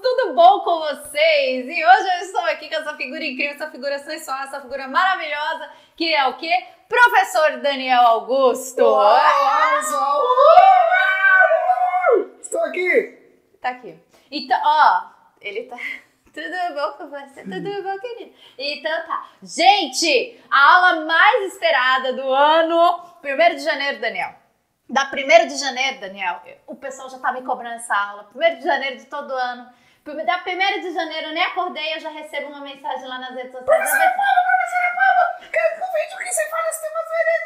Tudo bom com vocês? E hoje eu estou aqui com essa figura incrível, essa figura sensual, essa figura maravilhosa, que é o quê? Professor Daniel Augusto! Olá, pessoal! Estou aqui! Tá aqui. Então, ó, ele tá... Tudo bom com você? Tudo bom, querido? Então tá. Gente, a aula mais esperada do ano, 1º de janeiro, Daniel. Da 1º de janeiro, Daniel, o pessoal já tá me cobrando essa aula. 1º de janeiro de todo ano. Da 1º de janeiro eu nem acordei, eu já recebo uma mensagem lá nas redes sociais. Professora Paula, quero que o vídeo que você fala os temas do Enem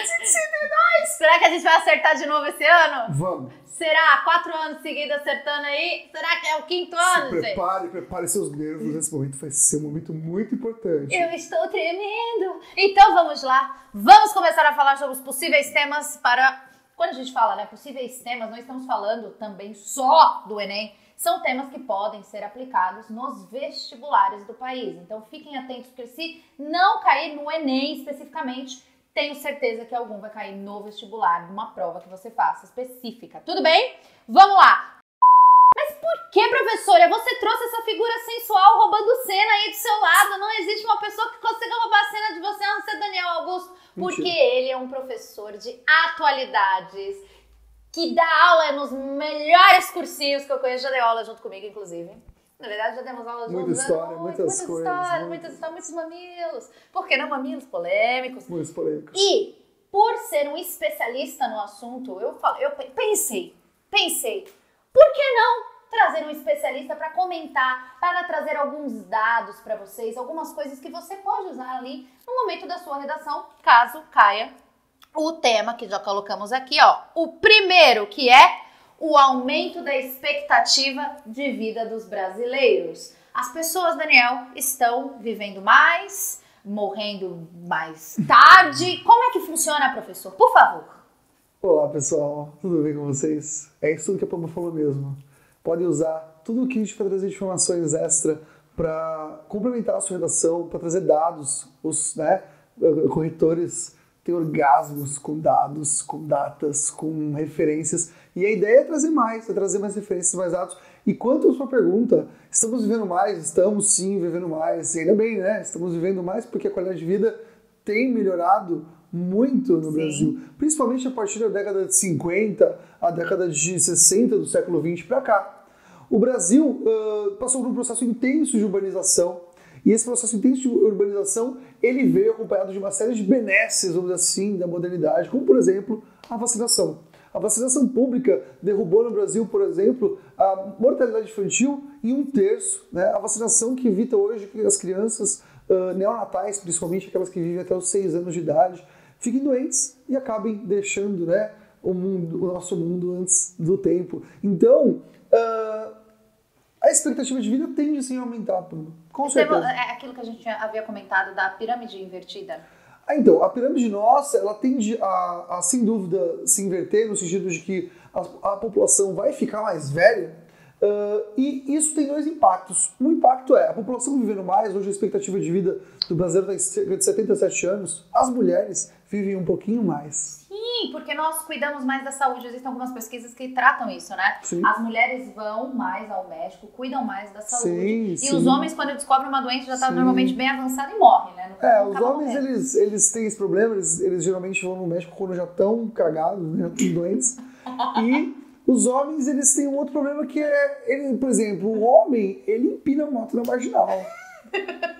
2022. Será que a gente vai acertar de novo esse ano? Vamos. Será? 4 anos seguidos acertando aí? Será que é o 5º ano, gente? Prepare seus nervos. Esse momento vai ser um momento muito importante. Eu estou tremendo. Então vamos lá. Vamos começar a falar sobre os possíveis temas para... Quando a gente fala, né, possíveis temas, nós estamos falando também só do Enem. São temas que podem ser aplicados nos vestibulares do país. Então fiquem atentos, porque se não cair no Enem especificamente, tenho certeza que algum vai cair no vestibular, numa prova que você faça específica. Tudo bem? Vamos lá! Mas por que, professora, você trouxe essa figura sensual roubando cena aí do seu lado? Não existe uma pessoa que consiga roubar a cena de você, a não ser Daniel Augusto. Porque ele é um professor de atualidades, que dá aula nos melhores cursinhos que eu conheço, já deu aula junto comigo, inclusive. Na verdade, já demos aula juntos. Muita história, muitas coisas. Muitos mamilos. Por que não mamilos polêmicos? Muitos polêmicos. E, por ser um especialista no assunto, eu pensei, por que não trazer um especialista para comentar, para trazer alguns dados para vocês, algumas coisas que você pode usar ali no momento da sua redação, caso caia o tema que já colocamos aqui, ó. O primeiro, que é o aumento da expectativa de vida dos brasileiros. As pessoas, Daniel, estão vivendo mais, morrendo mais tarde. Como é que funciona, professor? Por favor. Olá, pessoal. Tudo bem com vocês? É isso que a Pamela falou mesmo. Podem usar tudo o que a gente vai trazer de informações extra para complementar a sua redação, para trazer dados. Os corretores têm orgasmos com dados, com datas, com referências. E a ideia é trazer mais referências, mais dados. E quanto à sua pergunta, estamos vivendo mais? Estamos sim vivendo mais. E ainda bem, né? Estamos vivendo mais porque a qualidade de vida tem melhorado muito no Brasil. Principalmente a partir da década de 50, a década de 60 do século 20 para cá. O Brasil passou por um processo intenso de urbanização. E esse processo intenso de urbanização, ele veio acompanhado de uma série de benesses, vamos dizer assim, da modernidade, como, por exemplo, a vacinação. A vacinação pública derrubou no Brasil, por exemplo, a mortalidade infantil em 1/3. Né? A vacinação que evita hoje que as crianças neonatais, principalmente aquelas que vivem até os 6 anos de idade, fiquem doentes e acabem deixando, né, o nosso mundo antes do tempo. Então, a expectativa de vida tende sim a aumentar, com certeza. É aquilo que a gente havia comentado da pirâmide invertida. Então, a pirâmide nossa, ela tende a sem dúvida, se inverter, no sentido de que a população vai ficar mais velha, e isso tem 2 impactos. Um impacto é a população vivendo mais, hoje a expectativa de vida do brasileiro está em cerca de 77 anos, as mulheres vivem um pouquinho mais. Sim, porque nós cuidamos mais da saúde. Existem algumas pesquisas que tratam isso, né? Sim. As mulheres vão mais ao médico, cuidam mais da saúde. Sim, e os homens, quando descobrem uma doença, já está normalmente bem avançada e morrem, né? Os homens, eles têm esse problema, eles geralmente vão no médico quando já estão cagados, né? Doentes. E os homens, eles têm um outro problema que é, por exemplo, o homem, ele empina a moto na marginal.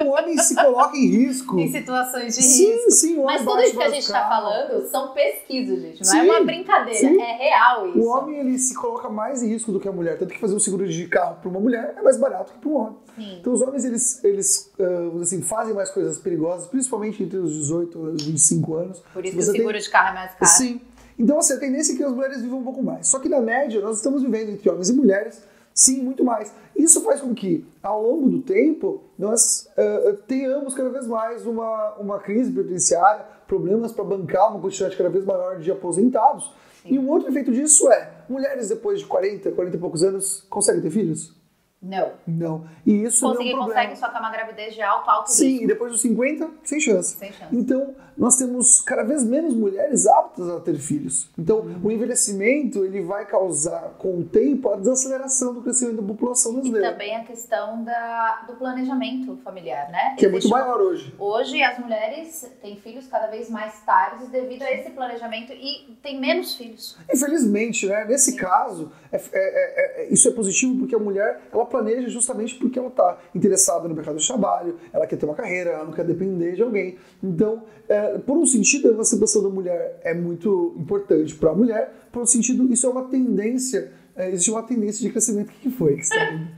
O homem se coloca em risco. Em situações de risco. Sim, mas tudo isso que a gente está falando são pesquisas, gente. Não é uma brincadeira, é real isso. O homem, ele se coloca mais em risco do que a mulher. Tanto que fazer um seguro de carro para uma mulher é mais barato que para um homem. Sim. Então os homens, eles assim, fazem mais coisas perigosas, principalmente entre os 18 e os 25 anos. Por isso que o seguro de carro é mais caro. Sim. Então, assim, a tendência é que as mulheres vivam um pouco mais. Só que, na média, nós estamos vivendo entre homens e mulheres, sim, muito mais. Isso faz com que, ao longo do tempo, nós tenhamos cada vez mais uma crise previdenciária, problemas para bancar uma quantidade cada vez maior de aposentados. Sim. E um outro efeito disso é, mulheres depois de 40 e poucos anos conseguem ter filhos? Não. Não. E isso não é um problema. Consegue, só que é uma gravidez de alto risco. Sim, e depois dos 50, sem chance. Sem chance. Então, nós temos cada vez menos mulheres aptas a ter filhos. Então, o envelhecimento, ele vai causar, com o tempo, a desaceleração do crescimento da população E brasileira. também a questão do planejamento familiar, né? Que é muito maior hoje. Hoje, as mulheres têm filhos cada vez mais tarde devido a esse planejamento e têm menos filhos. Infelizmente, né? Nesse caso, isso é positivo porque a mulher, ela planeja justamente porque ela está interessada no mercado de trabalho, ela quer ter uma carreira, ela não quer depender de alguém. Então, por um sentido, a emancipação da mulher é muito importante para a mulher, por outro sentido, isso é uma tendência, existe uma tendência de crescimento. O que foi que você está vendo?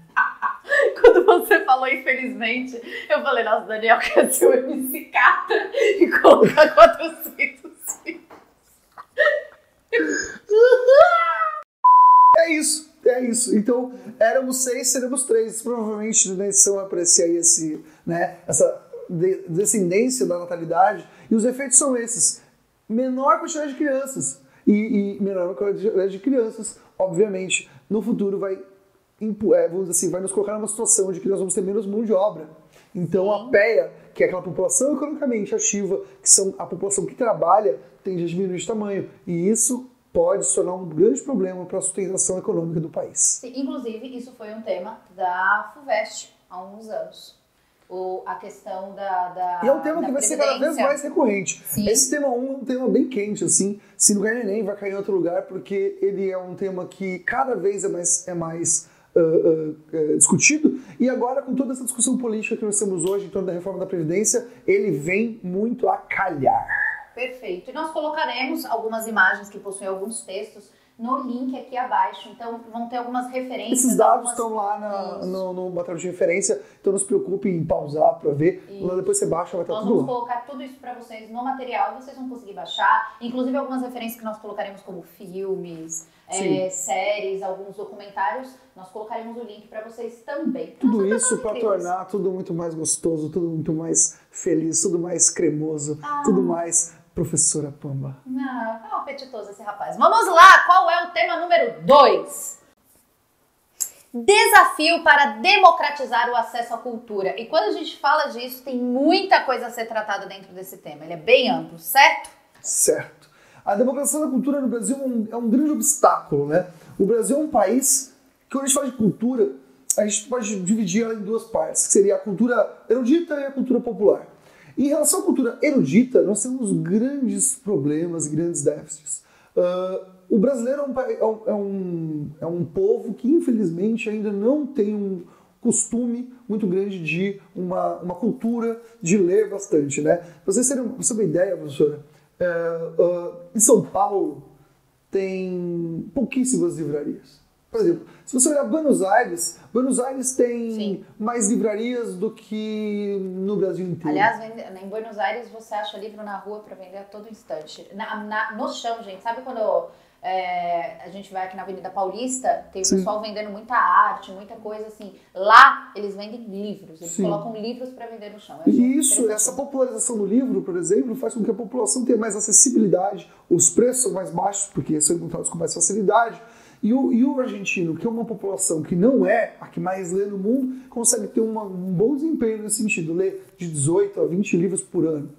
Quando você falou, infelizmente, eu falei, nossa, Daniel quer ser o MC Catra e colocar 400 filhos. É isso. Então, éramos 6, seremos 3. Provavelmente na edição vai aparecer aí essa descendência da natalidade. E os efeitos são esses. Menor quantidade de crianças. E menor quantidade de crianças, obviamente, no futuro vai nos colocar numa situação de que nós vamos ter menos mão de obra. Então, a PEA, que é aquela população economicamente ativa, que são a população que trabalha, tende a diminuir de tamanho. E isso pode se tornar um grande problema para a sustentação econômica do país. Sim, inclusive, isso foi um tema da FUVEST há uns anos. A questão E é um tema que vai ser cada vez mais recorrente. Sim. Esse tema 1 é um tema bem quente, assim. Se não cair no Enem, vai cair em outro lugar, porque ele é um tema que cada vez é mais discutido. E agora, com toda essa discussão política que nós temos hoje em torno da reforma da Previdência, ele vem muito a calhar. Perfeito. E nós colocaremos algumas imagens que possuem alguns textos no link aqui abaixo. Então, vão ter algumas referências. Esses dados estão lá no material de referência, então não se preocupe em pausar para ver. Isso. Depois você baixa, vai estar tudo lá. Nós vamos colocar tudo isso para vocês no material, vocês vão conseguir baixar. Inclusive, algumas referências que nós colocaremos como filmes, séries, alguns documentários, nós colocaremos o link para vocês também. Tudo isso para tornar tudo muito mais gostoso, tudo muito mais feliz, tudo mais cremoso, tudo mais Professora Pamba. Não, apetitoso esse rapaz. Vamos lá, qual é o tema número 2? Desafio para democratizar o acesso à cultura. E quando a gente fala disso, tem muita coisa a ser tratada dentro desse tema. Ele é bem amplo, certo? Certo. A democratização da cultura no Brasil é um grande obstáculo, né? O Brasil é um país que, quando a gente fala de cultura, a gente pode dividir ela em duas partes, que seria a cultura erudita e a cultura popular. Em relação à cultura erudita, nós temos grandes problemas, grandes déficits. O brasileiro é um povo que, infelizmente, ainda não tem um costume muito grande de uma cultura de ler bastante, né? Pra vocês terem uma ideia, professora, em São Paulo tem pouquíssimas livrarias. Por exemplo, se você olhar Buenos Aires tem mais livrarias do que no Brasil inteiro. Aliás, em Buenos Aires você acha livro na rua para vender a todo instante. No chão, gente. Sabe quando a gente vai aqui na Avenida Paulista, tem o pessoal vendendo muita arte, muita coisa assim. Lá eles vendem livros, eles colocam livros para vender no chão. E essa popularização do livro, por exemplo, faz com que a população tenha mais acessibilidade, os preços são mais baixos, porque são encontrados com mais facilidade. E o argentino, que é uma população que não é a que mais lê no mundo, consegue ter um bom desempenho nesse sentido, lê de 18 a 20 livros por ano,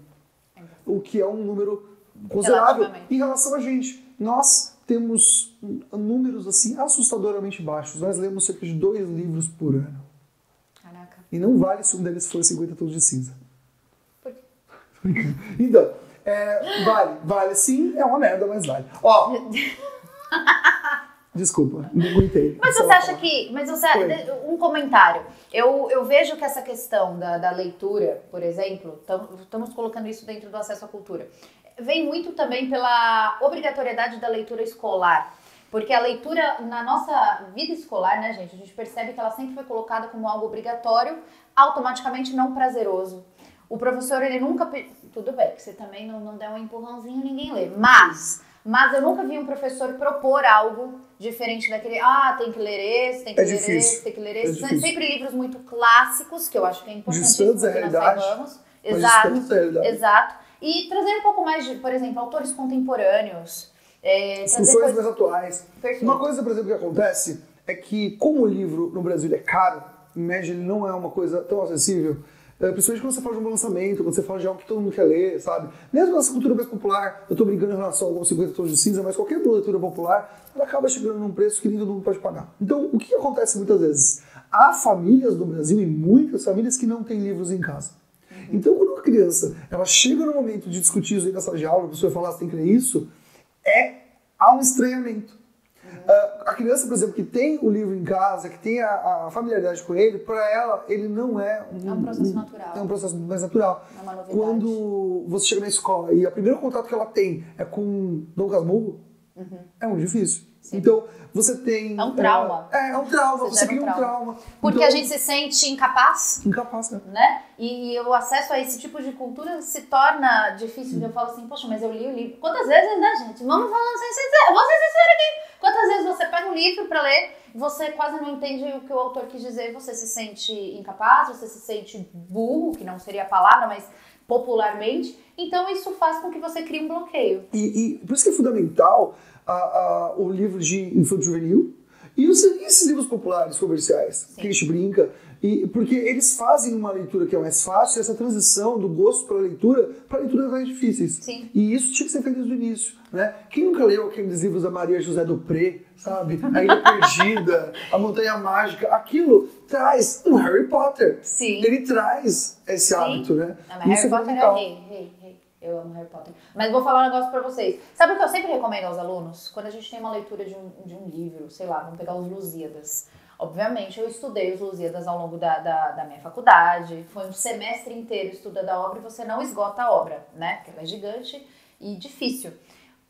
o que é um número considerável em relação a gente. Nós temos números assim assustadoramente baixos, nós lemos cerca de 2 livros por ano. Caraca. E não vale se um deles for 50 tons de cinza. Por quê? Então, vale sim, é uma merda, mas vale. Ó... Desculpa, não aguentei. Mas você acha que... um comentário. Eu vejo que essa questão da leitura, por exemplo, estamos colocando isso dentro do acesso à cultura, vem muito também pela obrigatoriedade da leitura escolar. Porque a leitura, na nossa vida escolar, né, gente, a gente percebe que ela sempre foi colocada como algo obrigatório, automaticamente não prazeroso. O professor, ele nunca... Tudo bem, que você também não der um empurrãozinho, ninguém lê. Mas eu nunca vi um professor propor algo diferente daquele, tem que ler esse, tem que ler esse, tem que ler esse. Sempre livros muito clássicos, que eu acho que é importantíssimo que nós saibamos. Exato. E trazer um pouco mais de, por exemplo, autores contemporâneos. Discussões mais atuais. Perfeito. Uma coisa, por exemplo, que acontece é que, como o livro no Brasil é caro, em média ele não é uma coisa tão acessível, principalmente quando você fala de um lançamento, quando você fala de algo que todo mundo quer ler, sabe? Mesmo nessa cultura mais popular, eu tô brincando em relação aos 50 tons de cinza, mas qualquer leitura popular, ela acaba chegando num preço que nem todo mundo pode pagar. Então, o que acontece muitas vezes? Há famílias no Brasil, e muitas famílias, que não têm livros em casa. Então, quando uma criança ela chega no momento de discutir isso aí na sala de aula, a pessoa fala, você tem que ler isso, há um estranhamento. A criança, por exemplo, que tem o livro em casa, que tem a familiaridade com ele, para ela, ele não é um processo natural. É um processo mais natural. É uma novidade. Quando você chega na escola e o primeiro contato que ela tem é com Dom Casmurro, é muito difícil. Sim. Então, você tem... É um trauma. É um trauma, você cria um trauma. Porque então, a gente se sente incapaz. Incapaz, né? E o acesso a esse tipo de cultura se torna difícil. Eu falo assim, poxa, mas eu li o livro. Quantas vezes, né, gente? Vamos falando sem sincero. Vou ser sincera aqui. Quantas vezes você pega um livro pra ler, você quase não entende o que o autor quis dizer, você se sente incapaz, você se sente burro, que não seria a palavra, mas popularmente. Então isso faz com que você crie um bloqueio. E por isso que é fundamental o livro de infanto juvenil e esses livros populares, comerciais, Sim. que a gente brinca, porque eles fazem uma leitura que é mais fácil, essa transição do gosto para leituras mais difíceis. Sim. E isso tinha que ser feito desde o início. Né? Quem nunca leu aqueles livros da Maria José Dupré, sabe? A Ilha Perdida, A Montanha Mágica, aquilo traz um Harry Potter. Sim. Ele traz esse hábito, né? Não, mas Harry Potter é rei. Eu amo Harry Potter. Mas vou falar um negócio pra vocês. Sabe o que eu sempre recomendo aos alunos? Quando a gente tem uma leitura de um livro, sei lá, vamos pegar os Lusíadas. Obviamente, eu estudei os Lusíadas ao longo da minha faculdade. Foi um semestre inteiro estudando a obra e você não esgota a obra, né? Porque ela é gigante e difícil.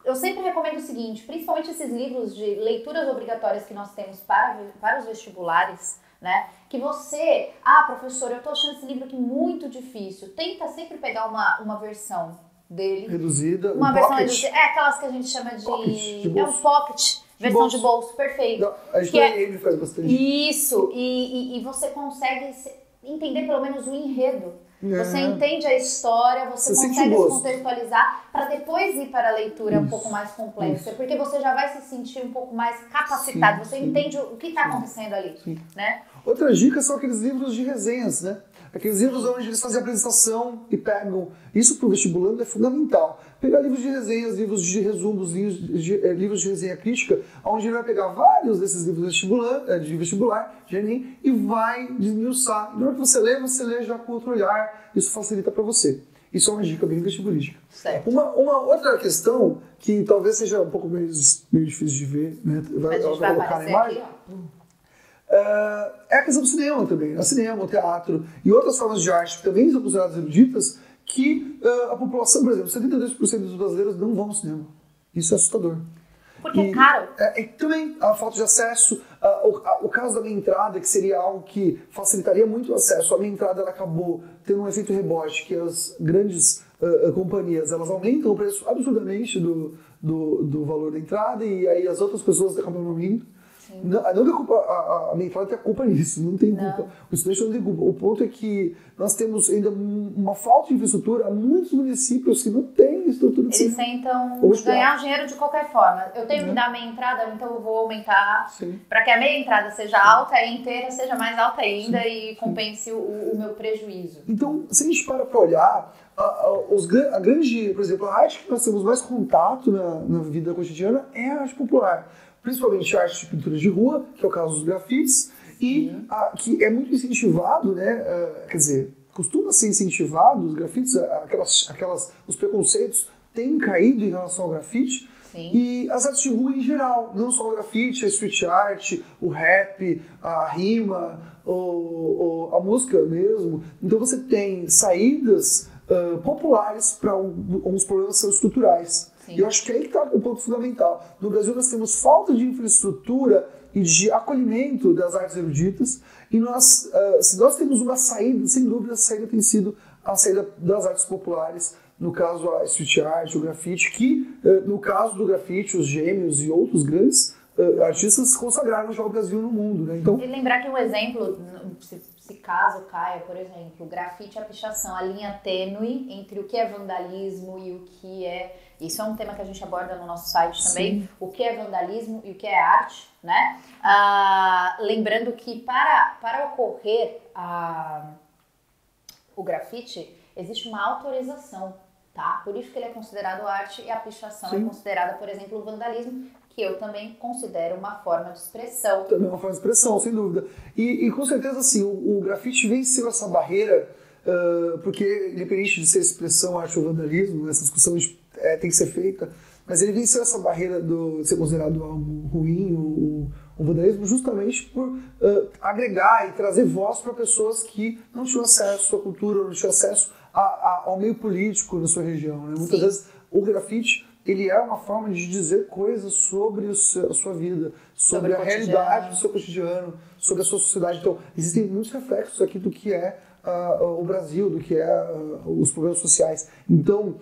Eu sempre recomendo o seguinte, principalmente esses livros de leituras obrigatórias que nós temos para os vestibulares, né? Que você, professor, eu tô achando esse livro aqui muito difícil. Tenta sempre pegar uma versão dele. Reduzida, uma versão reduzida. É aquelas que a gente chama de um pocket, versão de bolso, perfeito. Não, a gente ele faz bastante. Isso, e você consegue entender pelo menos o enredo. Você entende a história, você consegue se contextualizar para depois ir para a leitura um pouco mais complexa, porque você já vai se sentir um pouco mais capacitado, você entende o que está acontecendo ali, né? Outra dica são aqueles livros de resenhas, né? Aqueles livros onde eles fazem a apresentação e pegam... Isso para o vestibulando é fundamental. Pegar livros de resenhas, livros de resumos, livros de resenha crítica, onde ele vai pegar vários desses livros de vestibular, de Enem, e vai desmiuçar. E na hora que você lê já com outro olhar. Isso facilita para você. Isso é uma dica bem vestibulística. Certo. Uma outra questão, que talvez seja um pouco meio difícil de ver, né? Vai colocar na imagem. É a questão do cinema também. O cinema, o teatro e outras formas de arte que também são consideradas eruditas, que a população, por exemplo, 72% dos brasileiros não vão ao cinema. Isso é assustador. Porque é caro. Também a falta de acesso, o caso da minha entrada, que seria algo que facilitaria muito o acesso. A minha entrada ela acabou tendo um efeito rebote, que as grandes companhias elas aumentam o preço absurdamente do valor da entrada e aí as outras pessoas acabam não indo. Não tem culpa, a minha entrada tem a culpa nisso, não tem culpa. O estudante não tem culpa. O ponto é que nós temos ainda uma falta de infraestrutura. Há muitos municípios que não têm estrutura de Eles tentam ganhar dinheiro de qualquer forma. Eu tenho que dar a meia entrada, então eu vou aumentar para que a meia entrada seja alta e a inteira seja mais alta ainda e compense o meu prejuízo. Então, se a gente para olhar, a grande, por exemplo, a arte que nós temos mais contato na vida cotidiana é a arte popular. Principalmente a arte de pintura de rua, que é o caso dos grafites, e que é muito incentivado, né? Quer dizer, costuma ser incentivado, os grafites, os preconceitos têm caído em relação ao grafite, e as artes de rua em geral, não só o grafite, a street art, o rap, a rima, a música mesmo. Então você tem saídas populares para uns problemas são estruturais. E eu acho que aí que está o ponto fundamental. No Brasil nós temos falta de infraestrutura e de acolhimento das artes eruditas, e se nós temos uma saída, sem dúvida a saída tem sido a saída das artes populares, no caso a street art, o grafite, que no caso do grafite, os gêmeos e outros grandes artistas consagraram já o Brasil no mundo. Né? Então, e lembrar que um exemplo, se caso caia, por exemplo, o grafite é a pichação, a linha tênue entre o que é vandalismo e o que é Isso é um tema que a gente aborda no nosso site também. Sim. O que é vandalismo e o que é arte, né? Lembrando que para ocorrer o grafite, existe uma autorização, tá? Por isso que ele é considerado arte e a pichação Sim. é considerada, por exemplo, o vandalismo, que eu também considero uma forma de expressão. Também é uma forma de expressão, sem dúvida. E com certeza, assim, o grafite venceu essa barreira, porque, independente de ser expressão, arte ou vandalismo, essa discussão tem que ser feita, mas ele venceu essa barreira de ser considerado algo ruim, o vandalismo, justamente por agregar e trazer voz para pessoas que não tinham acesso à cultura, não tinham acesso ao meio político na sua região. Né? Muitas vezes o grafite ele é uma forma de dizer coisas sobre a sua vida, sobre a realidade do seu cotidiano, sobre a sua sociedade. Então, existem muitos reflexos aqui do que é o Brasil, do que é os problemas sociais. Então,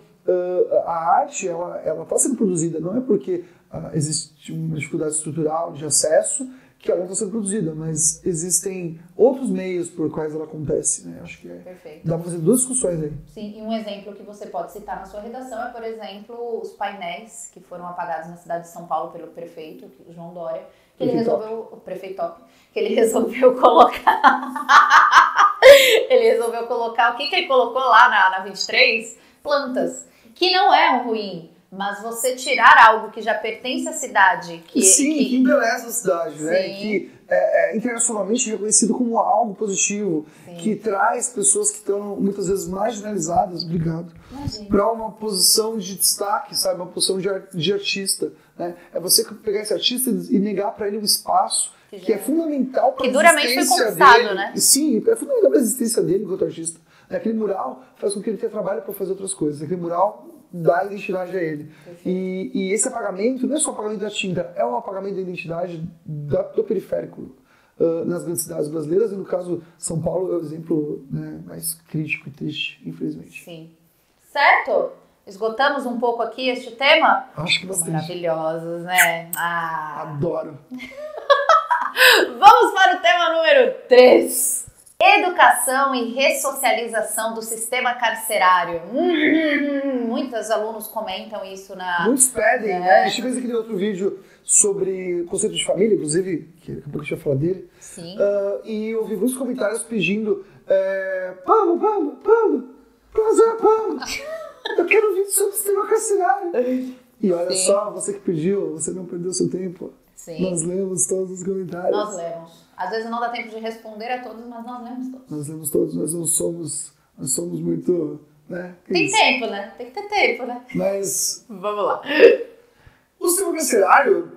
a arte, ela está sendo produzida, não é porque existe uma dificuldade estrutural de acesso que ela não está sendo produzida, mas existem outros meios por quais ela acontece, né? Acho que Perfeito. dá para fazer duas discussões aí. Sim, e um exemplo que você pode citar na sua redação é, por exemplo, os painéis que foram apagados na cidade de São Paulo pelo prefeito, o João Dória, que ele resolveu, o prefeito top, que ele resolveu colocar ele resolveu colocar, o que ele colocou lá na 23? Plantas, que não é ruim. Mas você tirar algo que já pertence à cidade... que embeleza a cidade, Sim. né? Que é internacionalmente reconhecido como algo positivo, Sim. que traz pessoas que estão muitas vezes marginalizadas, para uma posição de destaque, sabe? Uma posição de artista. Né? É você pegar esse artista e negar para ele um espaço que é fundamental para a existência dele. Que duramente foi conquistado, né? Sim, é fundamental para a existência dele enquanto artista. Aquele mural faz com que ele tenha trabalho para fazer outras coisas. Aquele mural dá identidade a ele. E esse apagamento não é só o apagamento da tinta, é um apagamento da identidade do periférico nas grandes cidades brasileiras, e no caso São Paulo é o exemplo, né, mais crítico e triste, infelizmente. Sim. Certo? Esgotamos um pouco aqui este tema? Acho que bastante. Maravilhosos, né? Adoro. Vamos para o tema número 3. Educação e ressocialização do sistema carcerário. Muitos alunos comentam isso na... Muitos pedem, né? A gente fez aquele outro vídeo sobre conceito de família, inclusive, que daqui a pouco a gente vai falar dele. Sim. E eu vi muitos comentários pedindo professora Pamela, eu quero um vídeo sobre o sistema carcerário. E olha só, você que pediu, você não perdeu seu tempo. Sim. Nós lemos todos os comentários. Nós lemos. Às vezes não dá tempo de responder a todos, mas nós lemos todos. Nós lemos todos, nós somos muito, né? Tem tempo, né? Tem que ter tempo, né? Mas vamos lá. O sistema carcerário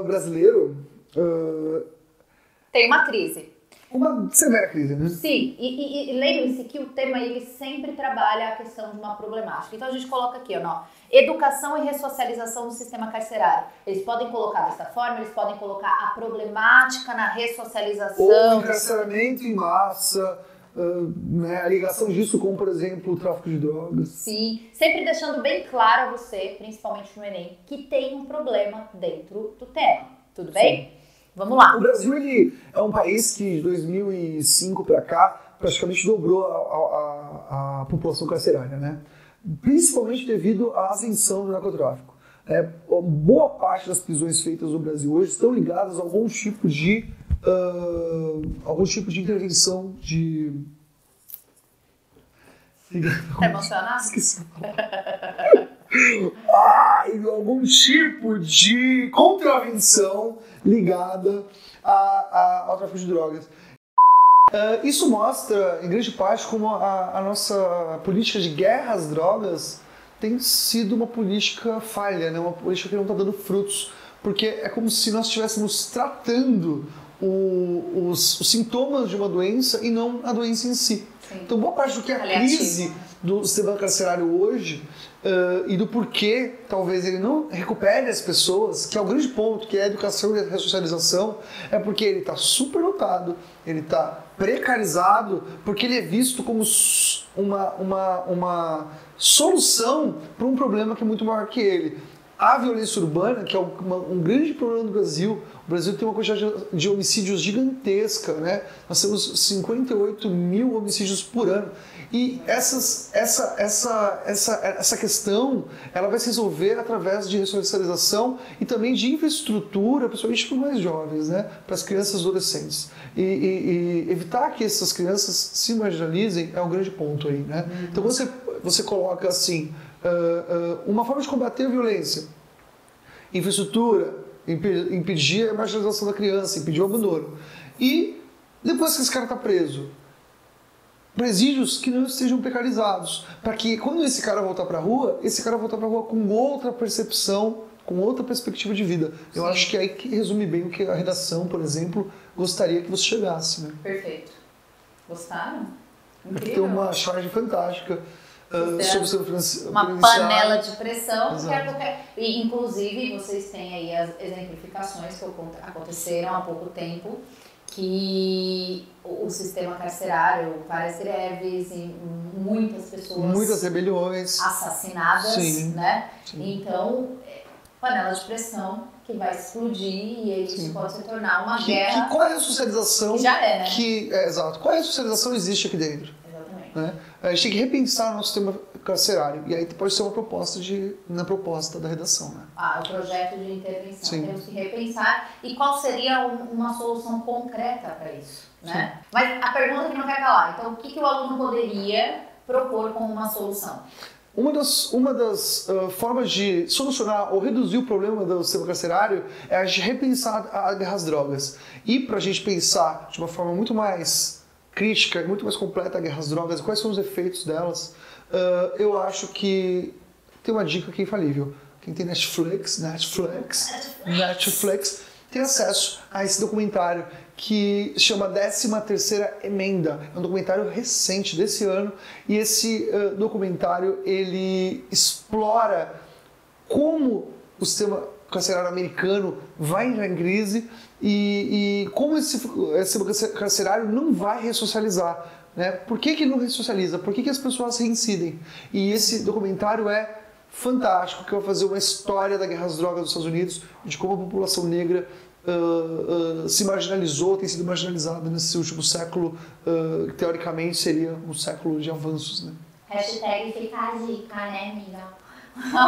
brasileiro tem uma crise. Uma severa crise, né? Sim, e lembre-se que o tema ele sempre trabalha a questão de uma problemática. Então a gente coloca aqui, ó, educação e ressocialização do sistema carcerário. Eles podem colocar dessa forma, eles podem colocar a problemática na ressocialização. Ou encarceramento em massa, né, a ligação disso com, por exemplo, o tráfico de drogas. Sim, sempre deixando bem claro a você, principalmente no Enem, que tem um problema dentro do tema. Tudo bem? Sim. Vamos lá. O Brasil ele é um país que de 2005 para cá praticamente dobrou a população carcerária, né? Principalmente devido à ascensão do narcotráfico. Boa parte das prisões feitas no Brasil hoje estão ligadas a algum tipo de intervenção de... Tá emocionado? Esqueci. Algum tipo de contravenção ligada ao tráfico de drogas. Isso mostra, em grande parte, como a nossa política de guerra às drogas tem sido uma política falha, né? Uma política que não está dando frutos, porque é como se nós estivéssemos tratando os sintomas de uma doença e não a doença em si. Sim. Então, boa parte do que é a crise do sistema carcerário hoje e do porquê talvez ele não recupere as pessoas, que é o grande ponto, que é a educação e a ressocialização, é porque ele está superlotado, ele está precarizado, porque ele é visto como uma solução para um problema que é muito maior que ele. a violência urbana, que é um grande problema no Brasil. O Brasil tem uma quantidade de homicídios gigantesca, né? Nós temos 58 mil homicídios por ano. E essa questão ela vai se resolver através de ressocialização e também de infraestrutura, principalmente para os mais jovens, né? Para as crianças e adolescentes. E evitar que essas crianças se marginalizem é um grande ponto aí, né? Então você coloca assim, uma forma de combater a violência, infraestrutura, impedir a marginalização da criança, impedir o abandono. E depois que esse cara está preso, presídios que não estejam precarizados, para que quando esse cara voltar para a rua, esse cara voltar para a rua com outra percepção, com outra perspectiva de vida. Eu acho que é aí que resume bem o que a redação, por exemplo, gostaria que você chegasse. Né? Perfeito. Gostaram? Aqui tem uma charge fantástica sobre o seu uma panela de pressão, e inclusive vocês têm aí as exemplificações que aconteceram há pouco tempo, que o sistema carcerário, várias greves e muitas pessoas... Muitas rebeliões. Assassinadas, Sim. né? Sim. Então, panela de pressão que vai explodir e isso pode se tornar uma guerra... Qual é a socialização... Que já é, né? Exato. Qual é a socialização que existe aqui dentro? Exatamente. Né? A gente tem que repensar o nosso sistema carcerário. E aí pode ser uma proposta na proposta da redação. Né? O projeto de intervenção. Sim. Temos que repensar. E qual seria uma solução concreta para isso? Né? Mas a pergunta que não quer calar. Então, o que o aluno poderia propor como uma solução? Uma das formas de solucionar ou reduzir o problema do sistema carcerário é a gente repensar a guerra às drogas. E para a gente pensar de uma forma muito mais crítica, muito mais completa a guerra às drogas, quais são os efeitos delas, eu acho que tem uma dica aqui infalível. Quem tem Netflix tem acesso a esse documentário que se chama 13ª Emenda. É um documentário recente desse ano e esse documentário ele explora como o sistema carcerário americano vai entrar em crise e como esse sistema carcerário não vai ressocializar. Né? Por que ele não ressocializa? Por que as pessoas reincidem? E esse documentário é fantástico, que vai fazer uma história da guerra às drogas dos Estados Unidos, de como a população negra se marginalizou, tem sido marginalizada nesse último século, que teoricamente seria um século de avanços. Né? Hashtag fica a dica, né, amiga?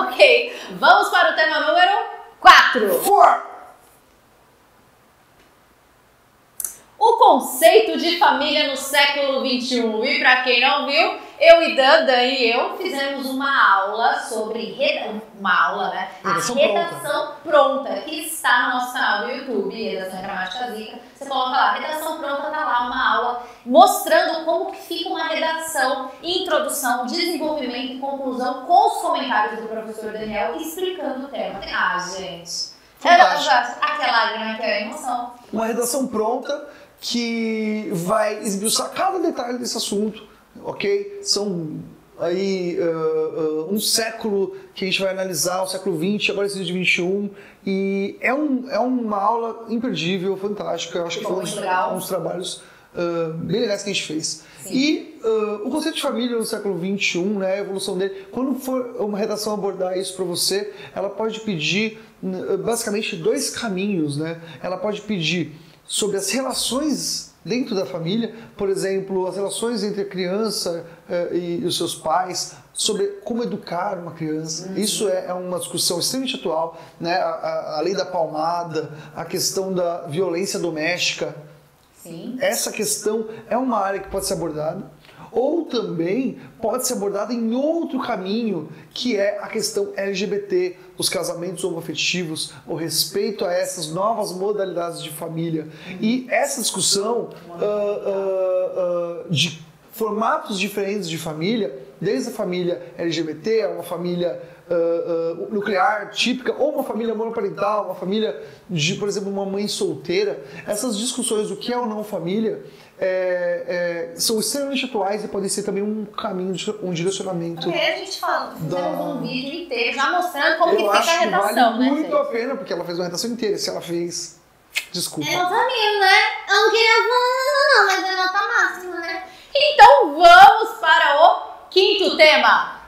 Ok, vamos para o tema número 4. O conceito de família no século XXI. E para quem não viu, eu e Dan e eu fizemos uma aula sobre redação pronta, que está no nosso canal do YouTube, Redação Gramática Zica. Você coloca lá, redação pronta, tá lá uma aula mostrando como que fica uma redação, introdução, desenvolvimento e conclusão com os comentários do professor Daniel explicando o tema. Gente, aquela lágrima que é a emoção. Uma redação pronta que vai esmiuçar cada detalhe desse assunto, ok? São aí um século que a gente vai analisar, o século XX, agora esse de XXI, e é uma aula imperdível, fantástica. Eu acho que foi um dos trabalhos bem legais que a gente fez. Sim. E o conceito de família no século XXI, né, a evolução dele, quando for uma redação abordar isso para você, ela pode pedir basicamente 2 caminhos. Né? Ela pode pedir sobre as relações dentro da família, por exemplo, as relações entre a criança e os seus pais, sobre como educar uma criança. Isso é uma discussão extremamente atual, né? A lei da palmada, a questão da violência doméstica. Sim. Essa questão é uma área que pode ser abordada. Ou também pode ser abordada em outro caminho, que é a questão LGBT, os casamentos homoafetivos, o respeito a essas novas modalidades de família. E essa discussão de formatos diferentes de família, desde a família LGBT, a uma família nuclear típica, ou uma família monoparental, uma família de, por exemplo, uma mãe solteira, essas discussões do que é ou não família são extremamente atuais e podem ser também um caminho, um direcionamento. Porque a gente fizemos um vídeo inteiro já mostrando como que fica a redação, vale muito a pena, porque ela fez uma redação inteira. Se ela fez, desculpa. É nota mil, né? Eu não queria falar, mas é nota máxima, né? Então vamos para o 5º tema.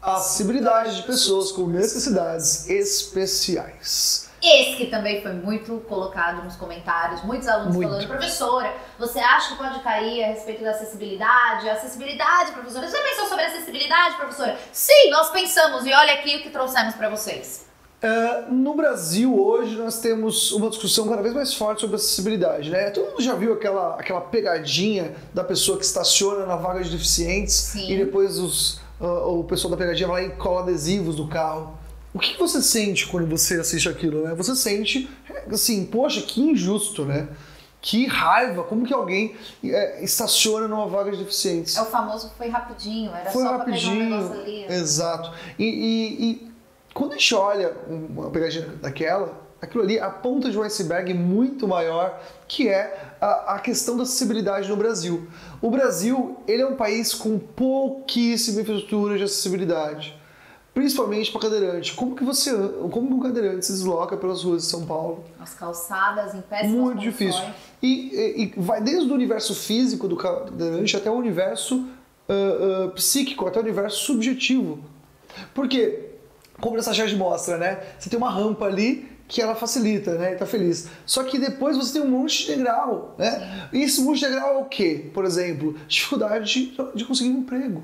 a acessibilidade de pessoas com necessidades especiais. Esse que também foi muito colocado nos comentários, muitos alunos falando, professora, você acha que pode cair a respeito da acessibilidade? Acessibilidade, professora, você já pensou sobre acessibilidade, professora? Sim, nós pensamos e olha aqui o que trouxemos para vocês. No Brasil, hoje, nós temos uma discussão cada vez mais forte sobre acessibilidade, né? Todo mundo já viu aquela pegadinha da pessoa que estaciona na vaga de deficientes. Sim. E depois o pessoal da pegadinha vai lá e cola adesivos no carro. O que você sente quando você assiste aquilo, né? Você sente, assim, poxa, que injusto, né? Que raiva, como que alguém estaciona numa vaga de deficientes? É o famoso foi rapidinho, era foi só rapidinho, pra pegar um negócio ali. Exato. E quando a gente olha uma pegadinha daquela, aquilo ali, a ponta de um iceberg muito maior, que é a questão da acessibilidade no Brasil. O Brasil, ele é um país com pouquíssima infraestrutura de acessibilidade. Principalmente para cadeirante. Como que um cadeirante se desloca pelas ruas de São Paulo? As calçadas em péssimas muito difícil. E vai desde o universo físico do cadeirante até o universo psíquico, até o universo subjetivo. Porque, como essa charge mostra, né? Você tem uma rampa ali que ela facilita, né? E tá feliz. Só que depois você tem um monte de degrau, né? Sim. E esse monte de degrau é o quê? Por exemplo, dificuldade de conseguir um emprego.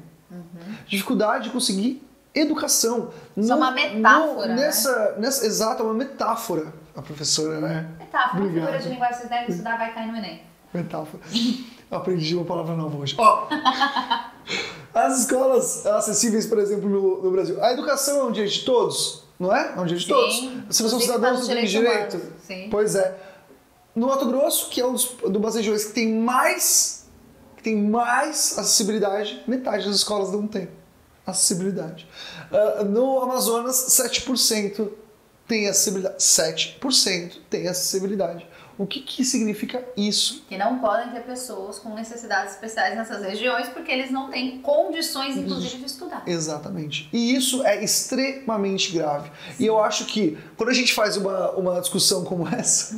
Dificuldade de conseguir educação. Isso é uma metáfora, né? Exato, é uma metáfora. A professora, né? Metáfora, uma figura de linguagem que vocês devem estudar, vai cair no Enem. Metáfora. Aprendi uma palavra nova hoje. As escolas acessíveis, por exemplo, no Brasil. A educação é um direito de todos, não é? É um direito de todos. Se você é um cidadão, você tem direito. Sim. Pois é. No Mato Grosso, que é uma das regiões que tem mais acessibilidade, metade das escolas não tem acessibilidade. No Amazonas, 7% tem acessibilidade. 7% tem acessibilidade. O que significa isso? Que não podem ter pessoas com necessidades especiais nessas regiões porque eles não têm condições, inclusive, de estudar. Exatamente. E isso é extremamente grave. Sim. E eu acho que quando a gente faz uma discussão como essa,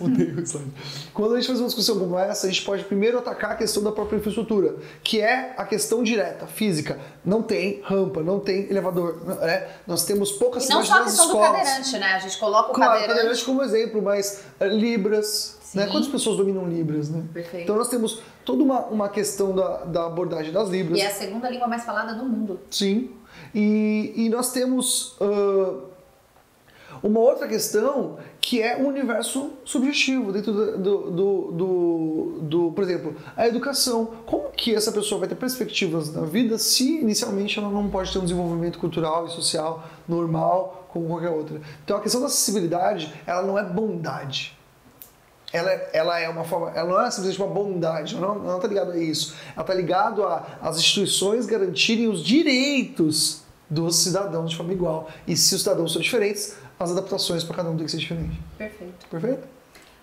quando a gente faz uma discussão como essa, a gente pode primeiro atacar a questão da própria infraestrutura, que é a questão direta, física. Não tem rampa, não tem elevador, né? Nós temos poucas cidades nas escolas. E não só a questão do cadeirante, né? A gente coloca o cadeirante como exemplo, mas Libras. Né? Quantas pessoas dominam Libras, né? Perfeito. Então nós temos toda uma questão da abordagem das Libras. E é a segunda língua mais falada do mundo. Sim. E nós temos uma outra questão que é o universo subjetivo dentro por exemplo, a educação. Como que essa pessoa vai ter perspectivas na vida se inicialmente ela não pode ter um desenvolvimento cultural e social normal como qualquer outra? Então a questão da acessibilidade, ela não é bondade. Ela é uma forma, ela não é simplesmente uma bondade, ela não está ligada a isso. Ela está ligada às instituições garantirem os direitos dos cidadãos de forma igual. E se os cidadãos são diferentes, as adaptações para cada um tem que ser diferente. Perfeito. Perfeito?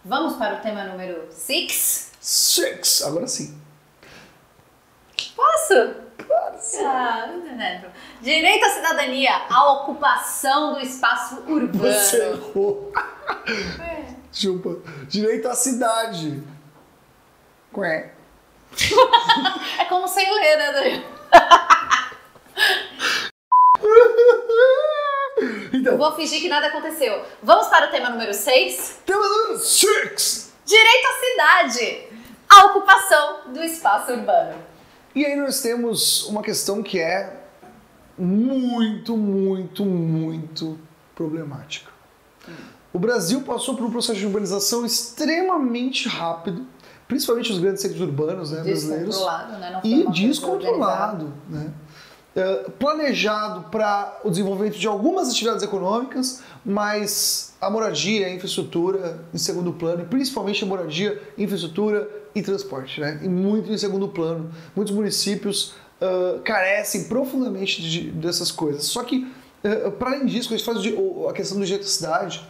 Vamos para o tema número 6? 6, agora sim. Posso? Claro, sim. Direito à cidadania, a ocupação do espaço urbano. Você errou. Chupa. Direito à cidade. Ué. É como sem ler, né, Daniel? Então, eu vou fingir que nada aconteceu. Vamos para o tema número 6? Tema número 6. Direito à cidade, a ocupação do espaço urbano. E aí nós temos uma questão que é muito, muito, muito problemática. O Brasil passou por um processo de urbanização extremamente rápido, principalmente os grandes centros urbanos, né, brasileiros. Descontrolado, né? Não foi descontrolado, né? Planejado para o desenvolvimento de algumas atividades econômicas, mas a moradia, a infraestrutura em segundo plano, e principalmente a moradia, infraestrutura e transporte, né? E muito em segundo plano. Muitos municípios carecem profundamente dessas coisas. Só que, para além disso, quando a gente faz a questão do direito à cidade,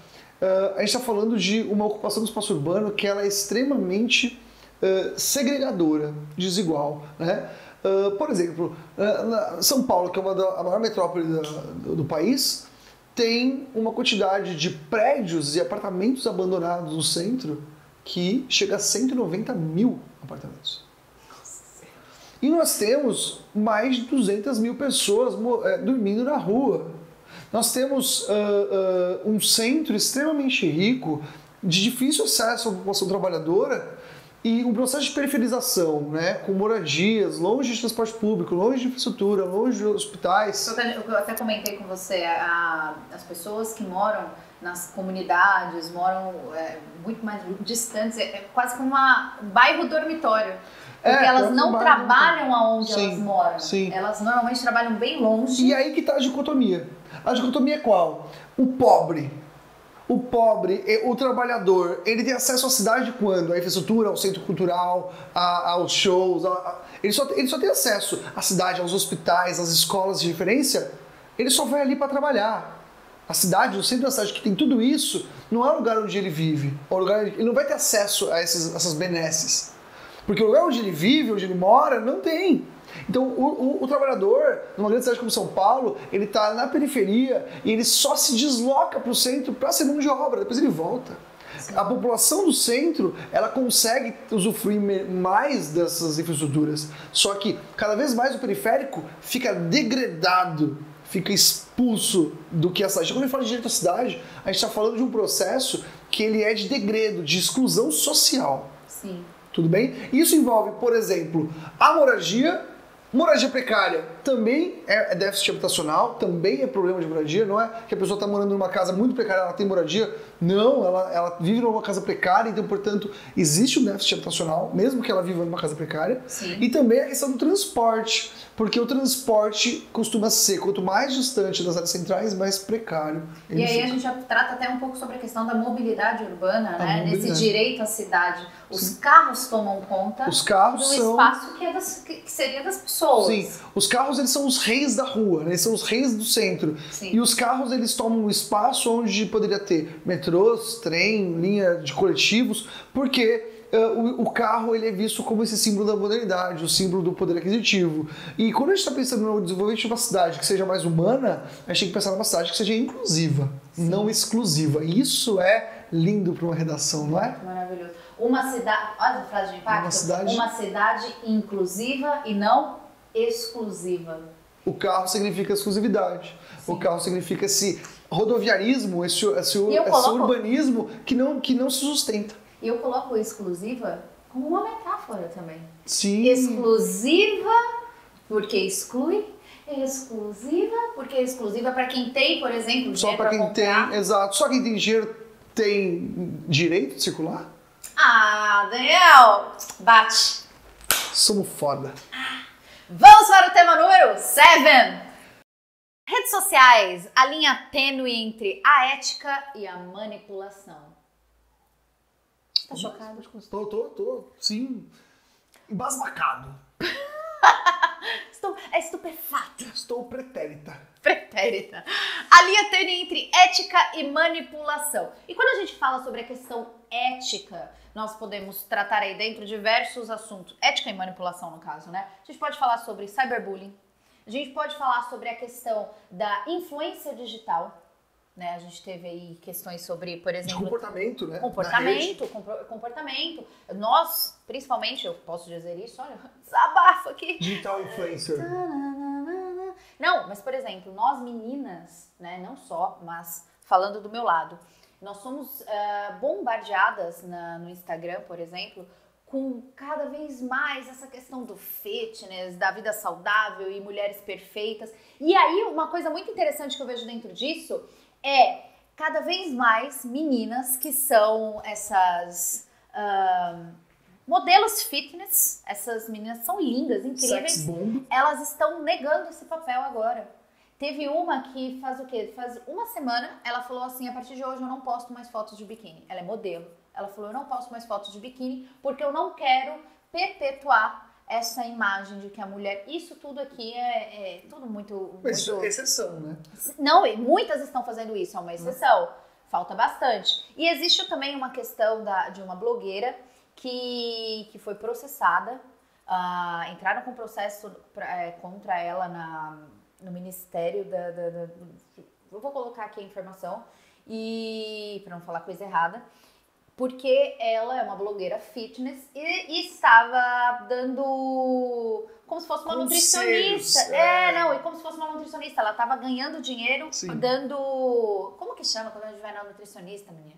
a gente está falando de uma ocupação do espaço urbano que ela é extremamente segregadora, desigual, né? Por exemplo, São Paulo, que é a maior metrópole do país, tem uma quantidade de prédios e apartamentos abandonados no centro que chega a 190 mil apartamentos. E nós temos mais de 200 mil pessoas dormindo na rua. Nós temos um centro extremamente rico, de difícil acesso à população trabalhadora e um processo de periferização, né, com moradias, longe de transporte público, longe de infraestrutura, longe de hospitais. Eu até comentei com você, as pessoas que moram nas comunidades, moram muito mais distantes, é quase como um bairro dormitório. Porque elas não trabalham aonde elas moram. Sim. Elas normalmente trabalham bem longe. E aí que está a dicotomia. A dicotomia é qual? O pobre, o trabalhador, ele tem acesso à cidade quando? À infraestrutura, ao centro cultural, aos shows. Ele só tem acesso à cidade, aos hospitais, às escolas de referência. Ele só vai ali para trabalhar. A cidade, o centro da cidade que tem tudo isso, não é o lugar onde ele vive. Ele não vai ter acesso a essas benesses. Porque o lugar onde ele vive, onde ele mora, não tem. Então, o trabalhador, numa grande cidade como São Paulo, ele está na periferia e ele só se desloca para o centro para ser mão de obra, depois ele volta. Sim. A população do centro, ela consegue usufruir mais dessas infraestruturas. Só que, cada vez mais o periférico fica degradado, fica expulso do que a cidade. Quando a gente fala de direito à cidade, a gente está falando de um processo que ele é de degredo, de exclusão social. Sim. Tudo bem? Isso envolve, por exemplo, a moradia precária também é déficit habitacional, também é problema de moradia, não é que a pessoa está morando numa casa muito precária, ela tem moradia, não, ela vive numa casa precária, então, portanto, existe um déficit habitacional, mesmo que ela viva numa casa precária. Sim. E também a questão do transporte, porque o transporte costuma ser, quanto mais distante das áreas centrais, mais precário. E aí a gente já trata até um pouco sobre a questão da mobilidade urbana, né? Nesse direito à cidade. Os carros tomam conta de um espaço que seria das pessoas. Sim, os carros eles são os reis da rua, né? Eles são os reis do centro. Sim. E os carros eles tomam um espaço onde poderia ter metrôs, trem, linha de coletivos, porque o carro ele é visto como esse símbolo da modernidade, o símbolo do poder aquisitivo. E quando a gente está pensando no desenvolvimento de uma cidade que seja mais humana, a gente tem que pensar numa cidade que seja inclusiva, sim, não exclusiva. E isso é lindo para uma redação, não é? Maravilhoso. Uma cidade, olha a frase de impacto, uma cidade inclusiva e não exclusiva. O carro significa exclusividade. Sim. O carro significa esse rodoviarismo, esse urbanismo que não se sustenta. E eu coloco exclusiva como uma metáfora também. Sim. Exclusiva porque exclui, exclusiva porque exclusiva para quem tem, por exemplo, dinheiro. Só para quem comprar. tem, exato. Só quem tem dinheiro tem direito de circular? Ah, Daniel, bate. Somos foda. Vamos para o tema número 7. Redes sociais, a linha tênue entre a ética e a manipulação. Tá chocado? Tô, sim. Embasbacado. Estou estupefato. Estou pretérita. Pretérita. A linha tênue entre ética e manipulação. E quando a gente fala sobre a questão ética, nós podemos tratar aí dentro diversos assuntos. Ética e manipulação, no caso, né? A gente pode falar sobre cyberbullying. A gente pode falar sobre a questão da influência digital. Né? A gente teve aí questões sobre, por exemplo... De comportamento, né? Comportamento. Nós, principalmente, eu posso dizer isso, olha, desabafo aqui. Digital influencer. Não, mas, por exemplo, nós meninas, né, não só, mas falando do meu lado, nós somos bombardeadas no Instagram, por exemplo, com cada vez mais essa questão do fitness, da vida saudável e mulheres perfeitas. E aí, uma coisa muito interessante que eu vejo dentro disso é cada vez mais meninas que são essas modelos fitness, essas meninas são lindas, incríveis, Sex bomb. Elas estão negando esse papel agora. Teve uma que faz o quê? Faz uma semana, ela falou assim, a partir de hoje eu não posto mais fotos de biquíni. Ela é modelo. Ela falou, eu não posto mais fotos de biquíni porque eu não quero perpetuar essa imagem de que a mulher... Isso tudo aqui é tudo muito... Mas isso é exceção, né? Não, muitas estão fazendo isso, é uma exceção. Falta bastante. E existe também uma questão de uma blogueira que foi processada. Entraram com processo contra ela no Ministério eu vou colocar aqui a informação, para não falar coisa errada. porque ela é uma blogueira fitness e estava dando como se fosse uma nutricionista. E como se fosse uma nutricionista. Ela estava ganhando dinheiro dando... Como que chama quando a gente vai na nutricionista, menina?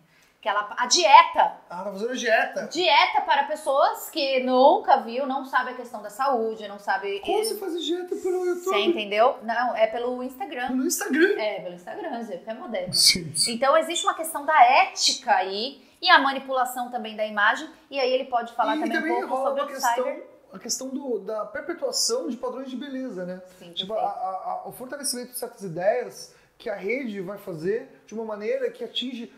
A dieta. Ah, tá fazendo dieta. Dieta para pessoas que nunca viu, não sabe a questão da saúde, não sabe... Como você faz dieta pelo YouTube? Você entendeu? Não, é pelo Instagram. Pelo Instagram? É, pelo Instagram, porque é moderno. Sim. Então existe uma questão da ética aí e a manipulação também da imagem. E aí ele pode falar também um pouco sobre o cyber. A questão da perpetuação de padrões de beleza, né? Sim, tipo, o fortalecimento de certas ideias que a rede vai fazer de uma maneira que atinge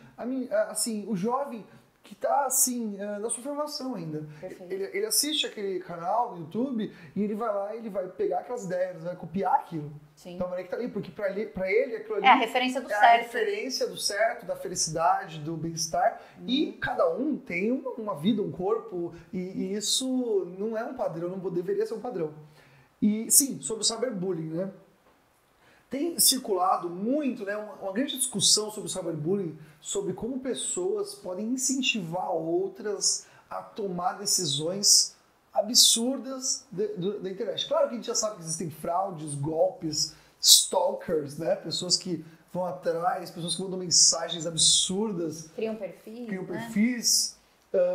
assim, o jovem que está assim, na sua formação ainda. Ele assiste aquele canal no YouTube e ele vai lá e ele vai pegar aquelas ideias, vai copiar aquilo. Sim. Da maneira que tá ali, porque pra ele aquilo ali é a referência do certo. É a referência do certo, da felicidade, do bem-estar. E cada um tem uma vida, um corpo, e isso não é um padrão, não deveria ser um padrão. E sim, sobre o cyberbullying, né? Tem circulado muito, né, uma grande discussão sobre o cyberbullying, sobre como pessoas podem incentivar outras a tomar decisões absurdas da internet. Claro que a gente já sabe que existem fraudes, golpes, stalkers, né, pessoas que vão atrás, pessoas que mandam mensagens absurdas. Criam perfis,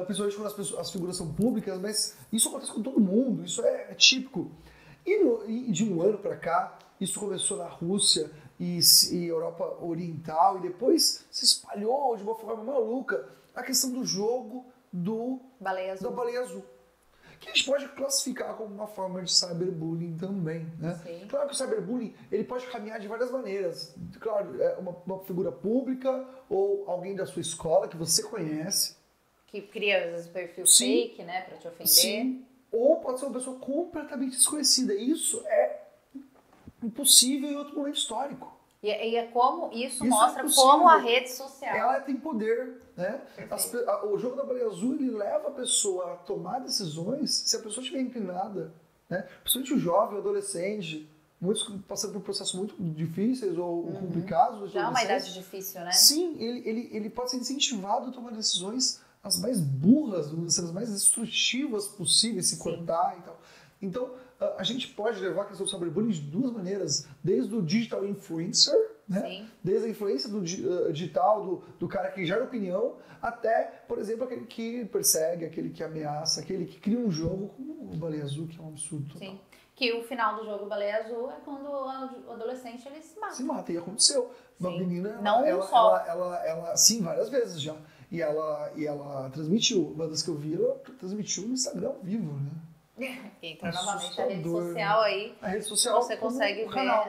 principalmente quando as figuras são públicas, mas isso acontece com todo mundo, isso é típico. E de um ano para cá, isso começou na Rússia e Europa Oriental e depois se espalhou de uma forma maluca a questão do jogo da Baleia Azul. Que a gente pode classificar como uma forma de cyberbullying também, né? Sim. Claro que o cyberbullying ele pode caminhar de várias maneiras. Claro, é uma figura pública ou alguém da sua escola que você conhece. Que cria às vezes perfil fake, né, pra te ofender. Sim. Ou pode ser uma pessoa completamente desconhecida. Isso é impossível em outro momento histórico. E é como isso mostra como a rede social... Ela tem poder, né? O jogo da Baleia Azul, ele leva a pessoa a tomar decisões se a pessoa estiver inclinada, né? Principalmente o jovem, o adolescente, muitos passando por processos muito difíceis ou complicados. Já é uma idade difícil, né? Sim, ele pode ser incentivado a tomar decisões as mais burras, as mais destrutivas possíveis, se cortar e tal. Então, a gente pode levar a questão do cyberbullying de duas maneiras, desde o digital influencer, né? Sim. Desde a influência do digital, do cara que gera opinião, até, por exemplo, aquele que persegue, aquele que ameaça, aquele que cria um jogo como o Baleia Azul, que é um absurdo total. Sim. Que o final do jogo Baleia Azul é quando o adolescente ele se mata. Se mata, e aconteceu. Uma menina, ela sim, várias vezes já. E ela transmitiu, uma das que eu vi, ela transmitiu no Instagram ao vivo, né? Entra novamente a rede social aí, a rede social você consegue ver. Canal.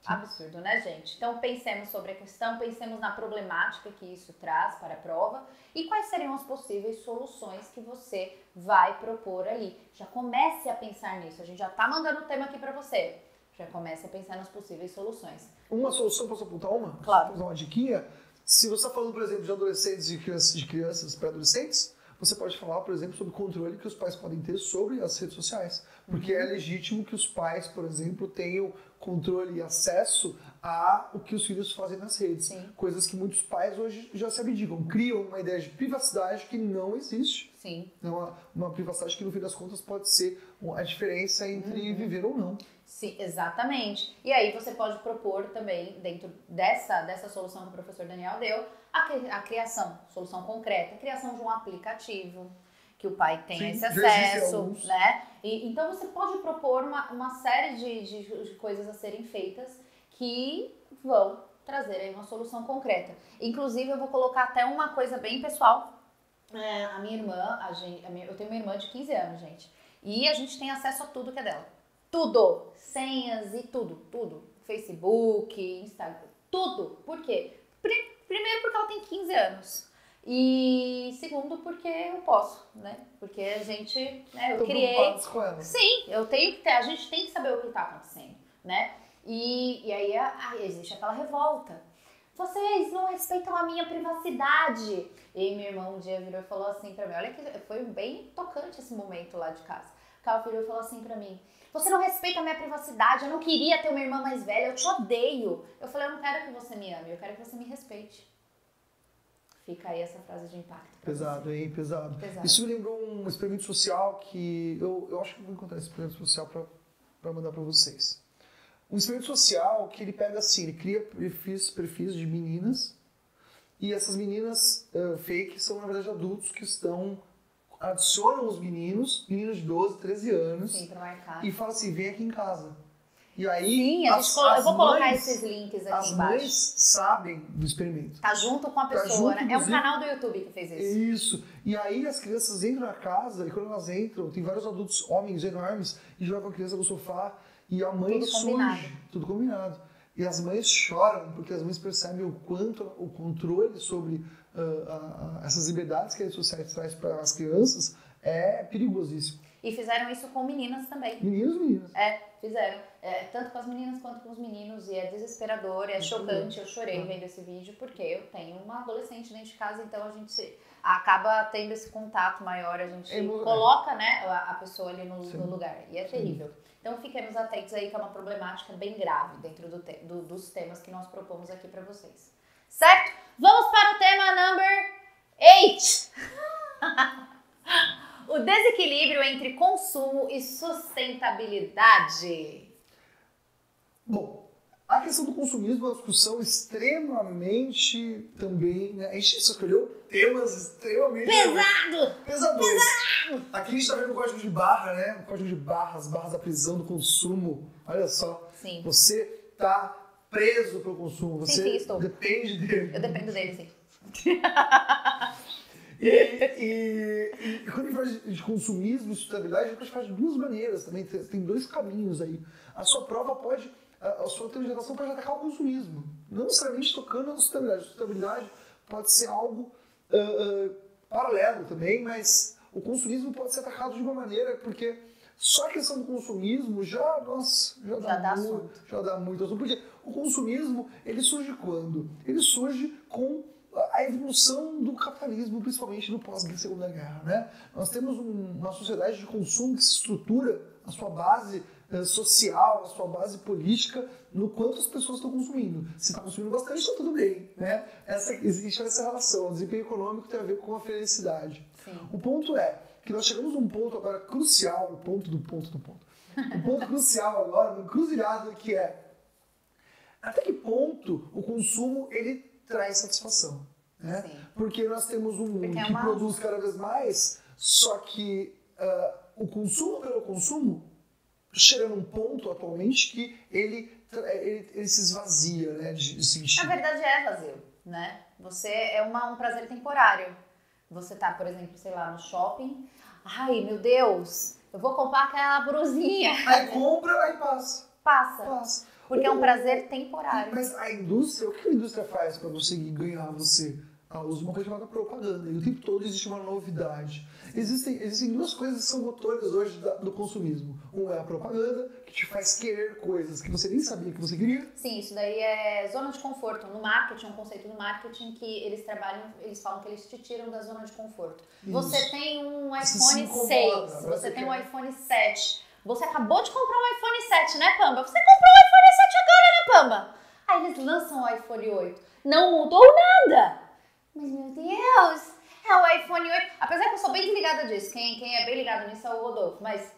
Absurdo, né, gente? Então pensemos sobre a questão, pensemos na problemática que isso traz para a prova e quais seriam as possíveis soluções que você vai propor ali. Já comece a pensar nisso, a gente já está mandando o tema aqui para você. Já comece a pensar nas possíveis soluções. Uma solução, posso apontar uma? Claro. Posso dar uma diquinha? Se você está falando, por exemplo, de adolescentes e de crianças pré-adolescentes, você pode falar, por exemplo, sobre o controle que os pais podem ter sobre as redes sociais. Porque é legítimo que os pais, por exemplo, tenham controle e acesso a o que os filhos fazem nas redes. Sim. Coisas que muitos pais hoje já se abdicam. Criam uma ideia de privacidade que não existe. Sim. É uma privacidade que, no fim das contas, pode ser a diferença entre viver ou não. Sim, exatamente. E aí você pode propor também, dentro dessa solução que o professor Daniel deu, a criação, solução concreta, a criação de um aplicativo, que o pai tenha esse acesso, né? Então você pode propor uma série de coisas a serem feitas que vão trazer aí uma solução concreta. Inclusive, eu vou colocar até uma coisa bem pessoal. A minha irmã, eu tenho uma irmã de 15 anos, gente, e a gente tem acesso a tudo que é dela. Tudo! Senhas e tudo. Facebook, Instagram, tudo. Por quê? Primeiro porque ela tem 15 anos. E segundo porque eu posso, né? Porque a gente, né, eu criei... Com ela. Sim, a gente tem que saber o que está acontecendo, né? E aí existe aquela revolta. Vocês não respeitam a minha privacidade. E meu irmão um dia virou e falou assim pra mim, olha que foi bem tocante esse momento lá de casa. Ela virou e falou assim pra mim, você não respeita a minha privacidade, eu não queria ter uma irmã mais velha, eu te odeio. Eu falei, eu não quero que você me ame, eu quero que você me respeite. Fica aí essa frase de impacto. Pesado, hein? Pesado. Isso me lembrou um experimento social que eu acho que vou encontrar esse experimento social para mandar para vocês. Um experimento social que ele pega assim, ele cria perfis de meninas e essas meninas fake são, na verdade, adultos que adicionam os meninos de 12, 13 anos. Sim, pra marcar. E fala assim, vem aqui em casa. E aí, sim, eu vou colocar esses links aqui embaixo. As mães sabem do experimento. Tá junto com a pessoa, né? É um canal do YouTube que fez isso. Isso. E aí as crianças entram na casa e quando elas entram, tem vários adultos, homens enormes, e jogam a criança no sofá e a mãe surge. Tudo combinado. E as mães choram porque as mães percebem o quanto o controle sobre essas liberdades que as redes sociais traz para as crianças é perigosíssimo. E fizeram isso com meninas também. Meninos e meninas. Fizeram. Tanto com as meninas quanto com os meninos. E é desesperador, é chocante. Eu chorei vendo esse vídeo porque eu tenho uma adolescente dentro de casa, então a gente acaba tendo esse contato maior. A gente coloca, né, a pessoa ali no lugar. E é terrível. Então fiquemos atentos aí que é uma problemática bem grave dentro dos temas que nós propomos aqui para vocês. Certo? Vamos para o tema number 8. O desequilíbrio entre consumo e sustentabilidade. Bom, a questão do consumismo é uma discussão extremamente também, né? A gente escolheu temas extremamente pesadões. Aqui a gente está vendo o código de barra, né? O código de barra, as barras da prisão do consumo. Olha só. Sim. Você está preso pelo consumo. Você sim, estou. Depende dele. Eu dependo dele, sim. E quando a gente fala de consumismo e sustentabilidade, a gente faz de duas maneiras também, tem dois caminhos aí. A sua sua interpretação pode atacar o consumismo, não necessariamente tocando na sustentabilidade. A sustentabilidade pode ser algo paralelo também, mas o consumismo pode ser atacado de uma maneira, porque só a questão do consumismo já dá muito assunto. Porque o consumismo, ele surge quando? Ele surge com a evolução do capitalismo, principalmente no pós-Segunda Guerra, né? Nós temos uma sociedade de consumo que se estrutura a sua base social, a sua base política, no quanto as pessoas estão consumindo. Se está consumindo bastante, está tudo bem, né? Existe essa relação, o desempenho econômico tem a ver com a felicidade. Sim. O ponto é que nós chegamos num ponto agora crucial, o ponto crucial agora, uma encruzilhada, que é até que ponto o consumo ele traz satisfação, né? Sim. Porque nós temos um mundo que produz cada vez mais, só que o consumo pelo consumo chega num ponto atualmente que ele se esvazia, né, de sentido. Na verdade é vazio, né? Você é um prazer temporário. Você tá, por exemplo, sei lá, no shopping, ai meu Deus, eu vou comprar aquela brusinha. Aí compra, aí passa. Passa. Porque é um prazer temporário. Mas a indústria, o que a indústria faz para conseguir ganhar você? Ela usa uma coisa chamada propaganda. E o tempo todo existe uma novidade. Existem duas coisas que são motores hoje do consumismo. Um é a propaganda, que te faz querer coisas que você nem sabia que você queria. Sim, isso daí é zona de conforto. No marketing, um conceito do marketing que eles falam que eles te tiram da zona de conforto. Isso. Você tem um iPhone 6, você tem um iPhone 7. Você acabou de comprar um iPhone 7, né, Pamba? Você comprou um iPhone 7 agora, né, Pamba? Aí eles lançam o iPhone 8. Não mudou nada. Mas, meu Deus, é o iPhone 8. Apesar que eu sou bem desligada disso. Quem é bem ligado nisso é o Rodolfo. Mas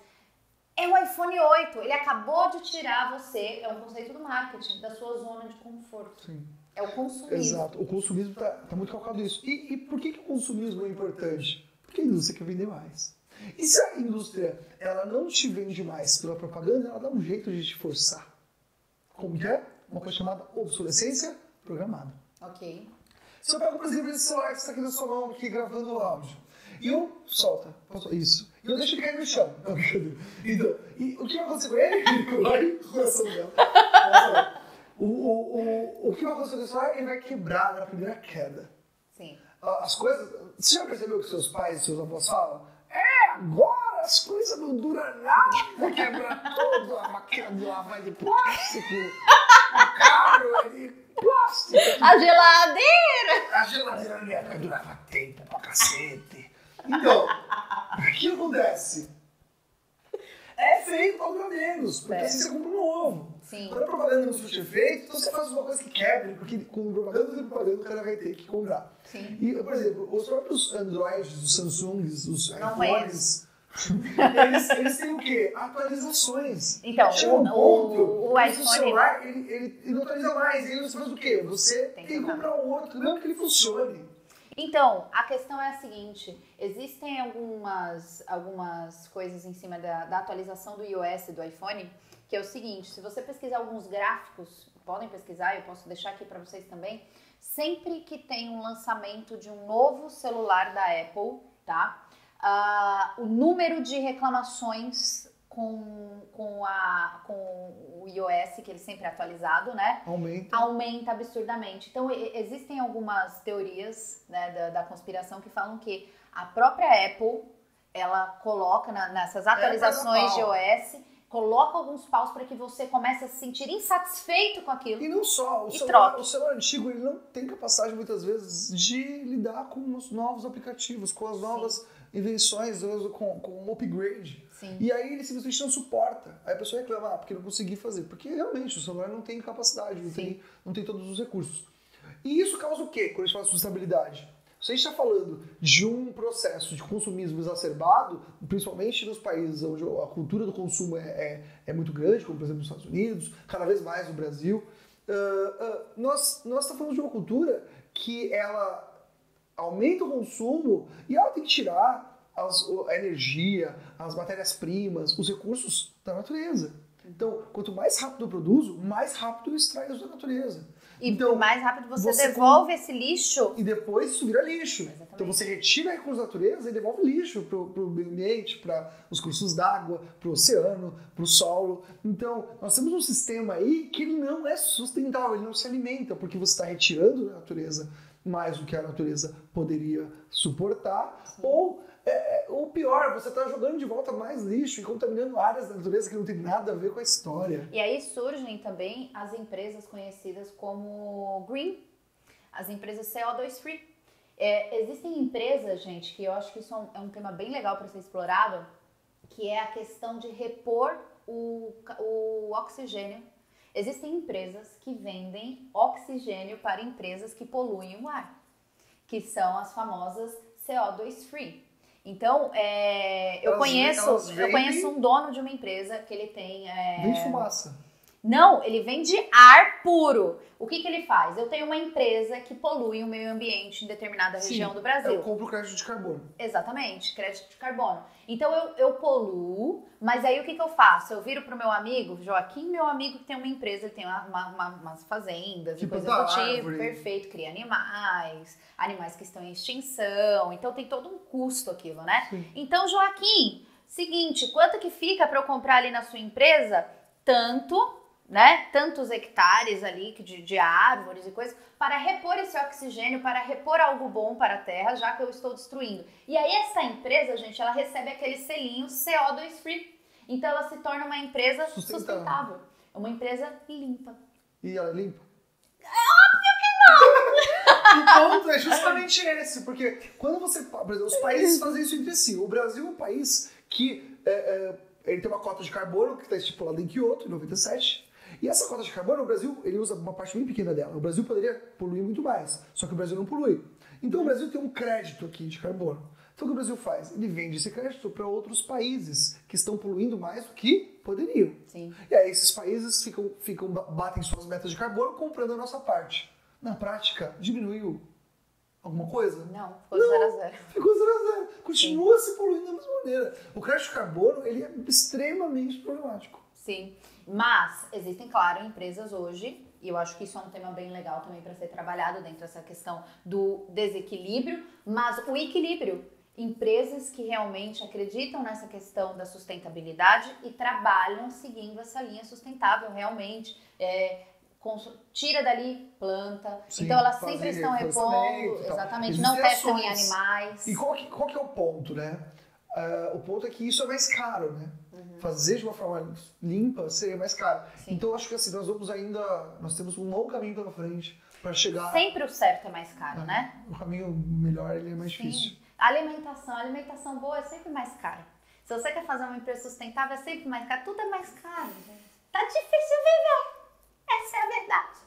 é o iPhone 8. Ele acabou de tirar você, é um conceito do marketing, da sua zona de conforto. Sim. É o consumismo. Exato. O consumismo tá muito calcado nisso. E por que o consumismo é importante? Porque a indústria quer vender mais. E se a indústria ela não te vende mais pela propaganda, ela dá um jeito de te forçar. Como que é? Uma coisa chamada obsolescência programada. Ok. Se eu pego, por exemplo, esse celular que está aqui na sua mão, aqui, gravando o áudio, e eu solta, isso, e eu deixo ele cair no chão. Então, e o que vai acontecer com ele? Vai no coração dela. O que vai acontecer com esse celular? Ele vai quebrar na primeira queda. Sim. As coisas... Você já percebeu que seus pais e seus avós falam? Agora as coisas não duram nada, vai quebrar tudo, a máquina de lavar de plástico, o carro é de plástico. A geladeira! A geladeira elétrica durava tempo pra cacete. Então, o que acontece? é feito para durar menos, porque assim você compra um novo. Sim. Quando a propaganda não surte efeito, então você faz uma coisa que quebra, porque com propaganda e propaganda o cara vai ter que comprar. Sim. E, por exemplo, os próprios Androids, os Samsungs, os iPhones, eles têm o quê? Atualizações. Então, chega um ponto o que iPhone... o celular ele não atualiza mais, e aí você faz o quê? Você tem que comprar um outro, mesmo que ele funcione. Então, a questão é a seguinte, existem algumas coisas em cima da atualização do iOS do iPhone, que é o seguinte, se você pesquisar alguns gráficos, podem pesquisar, eu posso deixar aqui para vocês também, sempre que tem um lançamento de um novo celular da Apple, tá? O número de reclamações com o iOS, que ele sempre é atualizado, né? Aumenta absurdamente. Então, existem algumas teorias, né, da conspiração que falam que a própria Apple, ela coloca nessas atualizações de iOS, coloca alguns paus para que você comece a se sentir insatisfeito com aquilo. E não só, o celular antigo ele não tem capacidade muitas vezes de lidar com os novos aplicativos, com as novas invenções, com o upgrade. Sim. E aí ele simplesmente não suporta. Aí a pessoa reclama, porque não consegui fazer. Porque realmente o celular não tem capacidade, não tem todos os recursos. E isso causa o quê quando a gente fala de sustentabilidade? Se a gente está falando de um processo de consumismo exacerbado, principalmente nos países onde a cultura do consumo é muito grande, como por exemplo nos Estados Unidos, cada vez mais no Brasil, nós estamos falando de uma cultura que ela aumenta o consumo e ela tem que tirar a energia, as matérias-primas, os recursos da natureza. Então, quanto mais rápido eu produzo, mais rápido eu extraio da natureza. E então, mais rápido você devolve esse lixo. E depois isso vira lixo. Exatamente. Então você retira recursos da natureza e devolve lixo para o meio ambiente, para os cursos d'água, para o oceano, para o solo. Então, nós temos um sistema aí que ele não é sustentável, ele não se alimenta, porque você está retirando da natureza mais do que a natureza poderia suportar. Ou pior, você está jogando de volta mais lixo e contaminando áreas da natureza que não tem nada a ver com a história. E aí surgem também as empresas conhecidas como Green, as empresas CO2 Free. Existem empresas, gente, que eu acho que isso é um tema bem legal para ser explorado, que é a questão de repor o oxigênio. Existem empresas que vendem oxigênio para empresas que poluem o ar, que são as famosas CO2 Free. Então, eu conheço um dono de uma empresa que ele tem... Vende fumaça. Não, ele vende ar puro. O que ele faz? Eu tenho uma empresa que polui o meio ambiente em determinada região do Brasil. Eu compro crédito de carbono. Exatamente, crédito de carbono. Então eu poluo, mas aí o que eu faço? Eu viro pro meu amigo, Joaquim, meu amigo que tem uma empresa, ele tem umas fazendas e coisas do tipo, perfeito, cria animais que estão em extinção, então tem todo um custo aquilo, né? Sim. Então, Joaquim, seguinte, quanto que fica para eu comprar ali na sua empresa? Tantos hectares ali de árvores e coisas, para repor esse oxigênio, para repor algo bom para a terra, já que eu estou destruindo. E aí essa empresa, gente, ela recebe aquele selinho CO2 Free. Então ela se torna uma empresa sustentável. É uma empresa limpa. E ela é limpa? É óbvio que não! O ponto é justamente esse, porque quando você... Por exemplo, os países fazem isso entre si. O Brasil é um país que... ele tem uma cota de carbono que está estipulada em Kyoto, em 97. E essa cota de carbono, o Brasil, ele usa uma parte bem pequena dela. O Brasil poderia poluir muito mais, só que o Brasil não polui. Então o Brasil tem um crédito aqui de carbono. Então o que o Brasil faz? Ele vende esse crédito para outros países que estão poluindo mais do que poderiam. Sim. E aí esses países batem suas metas de carbono comprando a nossa parte. Na prática, diminuiu alguma coisa? Não, ficou 0 a 0. Ficou 0 a 0. Continua se poluindo da mesma maneira. O crédito de carbono, ele é extremamente problemático. Sim, mas existem, claro, empresas hoje, e eu acho que isso é um tema bem legal também para ser trabalhado dentro dessa questão do desequilíbrio, mas o equilíbrio. Empresas que realmente acreditam nessa questão da sustentabilidade e trabalham seguindo essa linha sustentável, realmente. Tira dali, planta. Sim, então elas sempre estão repondo, exatamente, não testam em animais. E qual que é o ponto, né? O ponto é que isso é mais caro, né? Fazer de uma forma limpa seria mais caro. Sim. Então acho que assim, nós temos um longo caminho pela frente para chegar... Sempre o certo é mais caro, né? O caminho melhor, ele é mais difícil. A alimentação boa é sempre mais cara. Se você quer fazer uma empresa sustentável, é sempre mais caro. Tudo é mais caro, gente. Tá difícil viver. Essa é a verdade.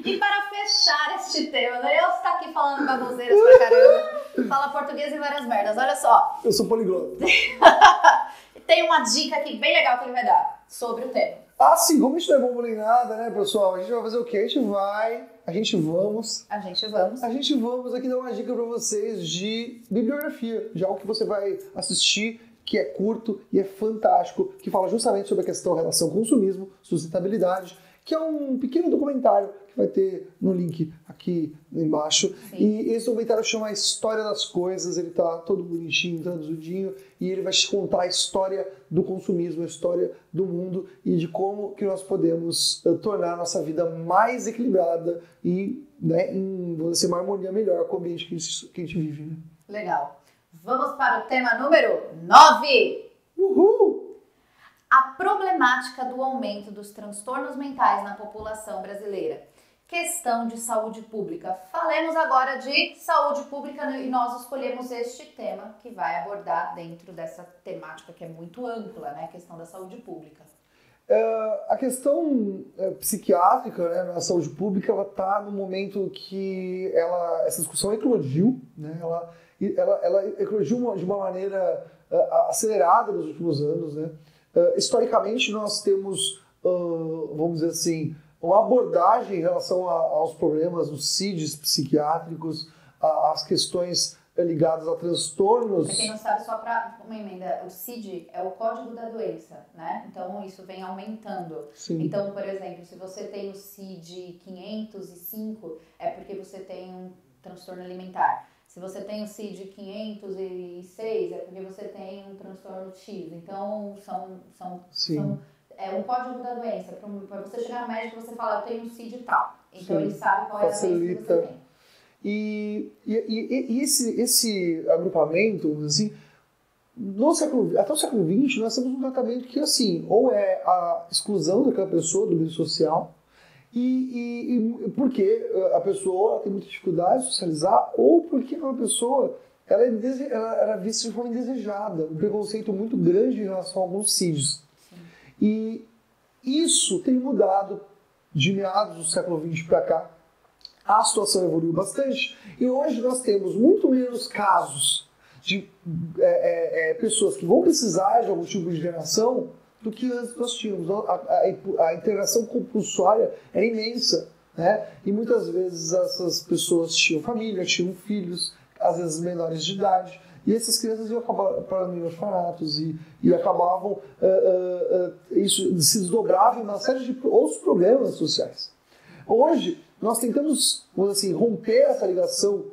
E para fechar este tema, eu estou aqui falando baboseiras pra caramba, fala português e várias merdas, olha só. Eu sou poliglota. Tem uma dica aqui bem legal que ele vai dar sobre o tema. Ah, sim, como a gente não é bobo nem nada, né, pessoal? A gente vai fazer o quê? A gente vamos aqui dar uma dica pra vocês de bibliografia, de algo que você vai assistir, que é curto e é fantástico, que fala justamente sobre a questão relação consumismo, sustentabilidade, que é um pequeno documentário que vai ter no link aqui embaixo. Sim. E esse documentário chama A História das Coisas, ele tá todo bonitinho, traduzidinho, e ele vai te contar a história do consumismo, a história do mundo e de como que nós podemos tornar a nossa vida mais equilibrada e, né, em uma harmonia melhor com o ambiente que a gente vive. Né? Legal. Vamos para o tema número 9. Uhul! A problemática do aumento dos transtornos mentais na população brasileira. Questão de saúde pública. Falemos agora de saúde pública e nós escolhemos este tema que vai abordar dentro dessa temática que é muito ampla, né? A questão da saúde pública. A questão psiquiátrica, né, na saúde pública, ela está no momento que essa discussão eclodiu, né? Ela eclodiu de uma maneira acelerada nos últimos anos, né? Historicamente, nós temos, vamos dizer assim, uma abordagem em relação aos problemas dos CIDs psiquiátricos, às questões ligadas a transtornos. Para quem não sabe, só para uma emenda, o CID é o código da doença, né? Então, isso vem aumentando. Sim. Então, por exemplo, se você tem o CID 505, é porque você tem um transtorno alimentar. Se você tem o CID 506, é porque você tem um transtorno X. Então, é um código da doença. Para você chegar no médico, você fala, eu tenho um CID tal. Então, ele sabe qual é a doença que você tem. E esse agrupamento, assim, até o século XX, nós temos um tratamento que, assim, ou é a exclusão daquela pessoa do meio social, e porque a pessoa tem muita dificuldade de socializar, ou porque aquela pessoa ela era vista de forma indesejada, um preconceito muito grande em relação a alguns CIDs. Sim. E isso tem mudado de meados do século XX para cá. A situação evoluiu bastante e hoje nós temos muito menos casos de pessoas que vão precisar de algum tipo de internação do que antes nós tínhamos. A internação compulsória era imensa, né? E muitas vezes essas pessoas tinham família, tinham filhos, às vezes menores de idade, e essas crianças iam acabar parando em orfanatos e acabavam, isso se desdobrava em uma série de outros problemas sociais. Hoje, nós tentamos, vamos assim, romper essa ligação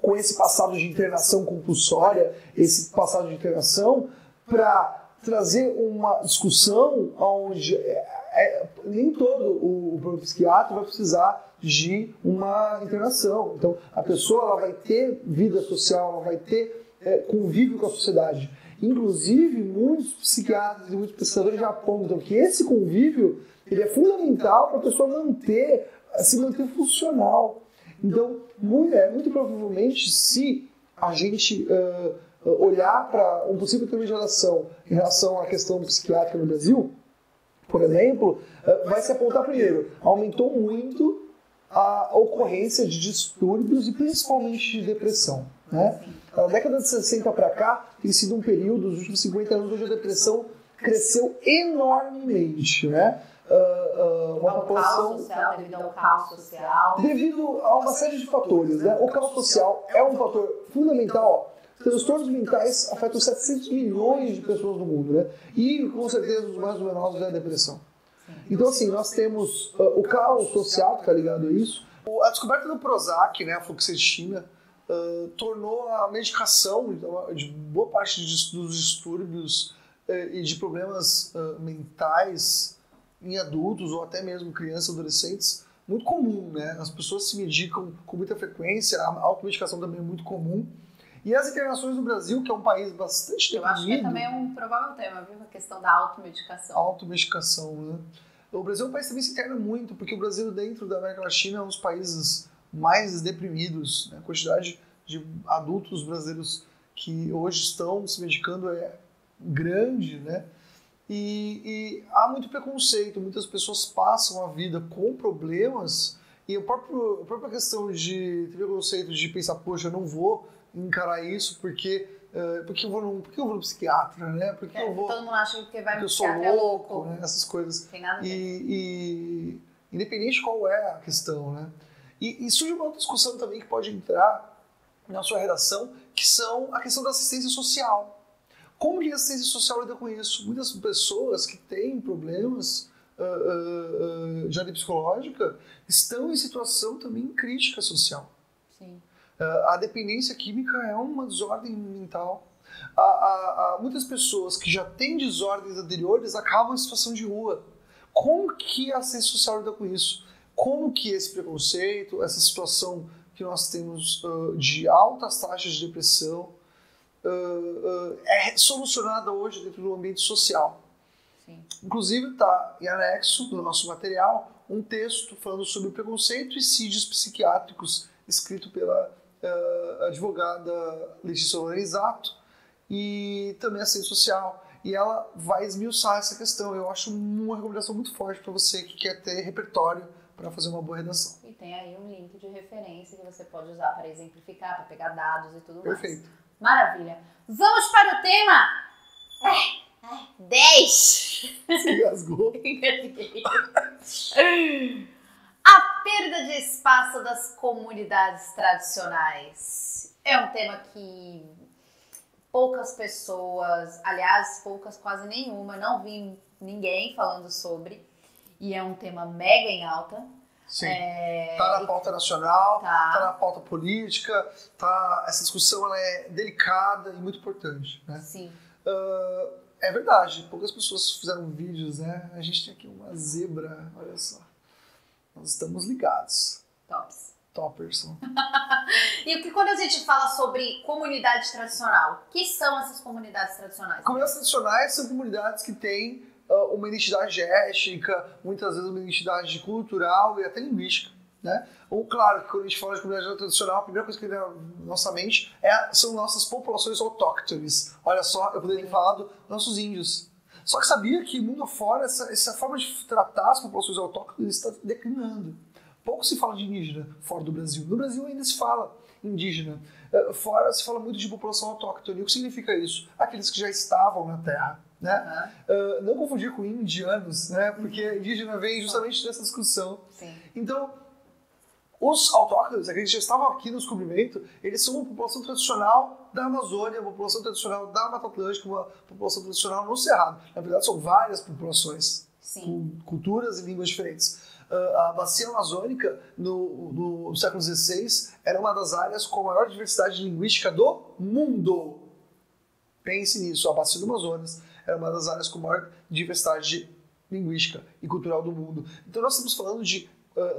com esse passado de internação compulsória, esse passado de internação, para trazer uma discussão onde nem todo o psiquiatra vai precisar de uma internação. Então, a pessoa ela vai ter vida social, ela vai ter convívio com a sociedade. Inclusive, muitos psiquiatras e muitos pesquisadores já apontam que esse convívio ele é fundamental para a pessoa se manter funcional. Então, muito provavelmente, se a gente olhar para um possível termo de relação em relação à questão psiquiátrica no Brasil, por exemplo, vai se apontar primeiro, aumentou muito a ocorrência de distúrbios e principalmente de depressão. Né? Na década de 60 para cá, tem sido um período, dos últimos 50 anos, onde a depressão cresceu enormemente. Né? Uma população devido ao caos social. Devido a uma série de fatores. Né? O caos social é um fator fundamental. Transtornos mentais afetam 700 milhões de pessoas no mundo, né? E, com certeza, os mais numerosos é a depressão. Então, assim, nós temos o caos social que está ligado a isso. A descoberta do Prozac, né, a fluoxetina, tornou a medicação de boa parte dos distúrbios e de problemas mentais em adultos ou até mesmo crianças e adolescentes muito comum, né? As pessoas se medicam com muita frequência, a automedicação também é muito comum. E as internações no Brasil, que é um país bastante deprimido... Eu acho que também é um provável tema, viu? A questão da automedicação. Automedicação, né? O Brasil é um país que também se interna muito, porque o Brasil, dentro da América Latina, é um dos países mais deprimidos, né? A quantidade de adultos brasileiros que hoje estão se medicando é grande, né? E há muito preconceito, muitas pessoas passam a vida com problemas e a própria questão de ter preconceito, de pensar, poxa, eu não vou encarar isso porque eu vou no psiquiatra, né? Porque eu vou, todo mundo acha que vai no eu sou psiquiatra louco, é louco. né? Essas coisas. Tem nada a ver. E independente de qual é a questão, né? E surge uma outra discussão também que pode entrar na sua redação, que são a questão da assistência social. Como que a assistência social lida com isso? Muitas pessoas que têm problemas de área psicológica estão em situação também crítica social. Sim. A dependência química é uma desordem mental. Muitas pessoas que já têm desordens anteriores acabam em situação de rua. Como que a assistência social lida com isso? Como que esse preconceito, essa situação que nós temos de altas taxas de depressão é solucionada hoje dentro do ambiente social? Sim. Inclusive está em anexo do nosso material um texto falando sobre preconceito e CIDs psiquiátricos, escrito pela advogada Letícia Lorenzato, e também assistente social. E ela vai esmiuçar essa questão. Eu acho uma recomendação muito forte para você que quer ter repertório para fazer uma boa redação. E tem aí um link de referência que você pode usar para exemplificar, para pegar dados e tudo mais. Perfeito. Maravilha. Vamos para o tema 10. Se engasgou. A perda de espaço das comunidades tradicionais. É um tema que poucas pessoas, aliás, poucas, quase nenhuma, não vi ninguém falando sobre. E é um tema mega em alta. Sim. Tá na pauta nacional, Tá. tá na pauta política, essa discussão ela é delicada e muito importante, né? Sim. É verdade, poucas pessoas fizeram vídeos, né? A gente tem aqui uma zebra, olha só. Nós estamos ligados. Toppers. E o que quando a gente fala sobre comunidade tradicional, o que são essas comunidades tradicionais? Comunidades tradicionais são comunidades que têm uma identidade étnica, muitas vezes uma identidade cultural e até linguística, né? Ou claro, que quando a gente fala de comunidade tradicional, a primeira coisa que vem na nossa mente são nossas populações autóctones. Olha só, eu poderia ter falado nossos índios. Só que sabia que mundo afora essa forma de tratar as populações autóctones está declinando. Pouco se fala de indígena fora do Brasil. No Brasil ainda se fala indígena. Fora se fala muito de população autóctone. O que significa isso? Aqueles que já estavam na terra. Né? Não confundir com indianos, né? Porque indígena vem justamente dessa discussão. Sim. Então, os autóctones, aqueles que já estavam aqui no descobrimento, eles são uma população tradicional da Amazônia, uma população tradicional da Mata Atlântica, uma população tradicional no Cerrado. Na verdade, são várias populações, com culturas e línguas diferentes. A bacia amazônica, no século XVI, era uma das áreas com a maior diversidade linguística do mundo. Pense nisso, a bacia do Amazonas era uma das áreas com maior diversidade linguística e cultural do mundo. Então nós estamos falando de,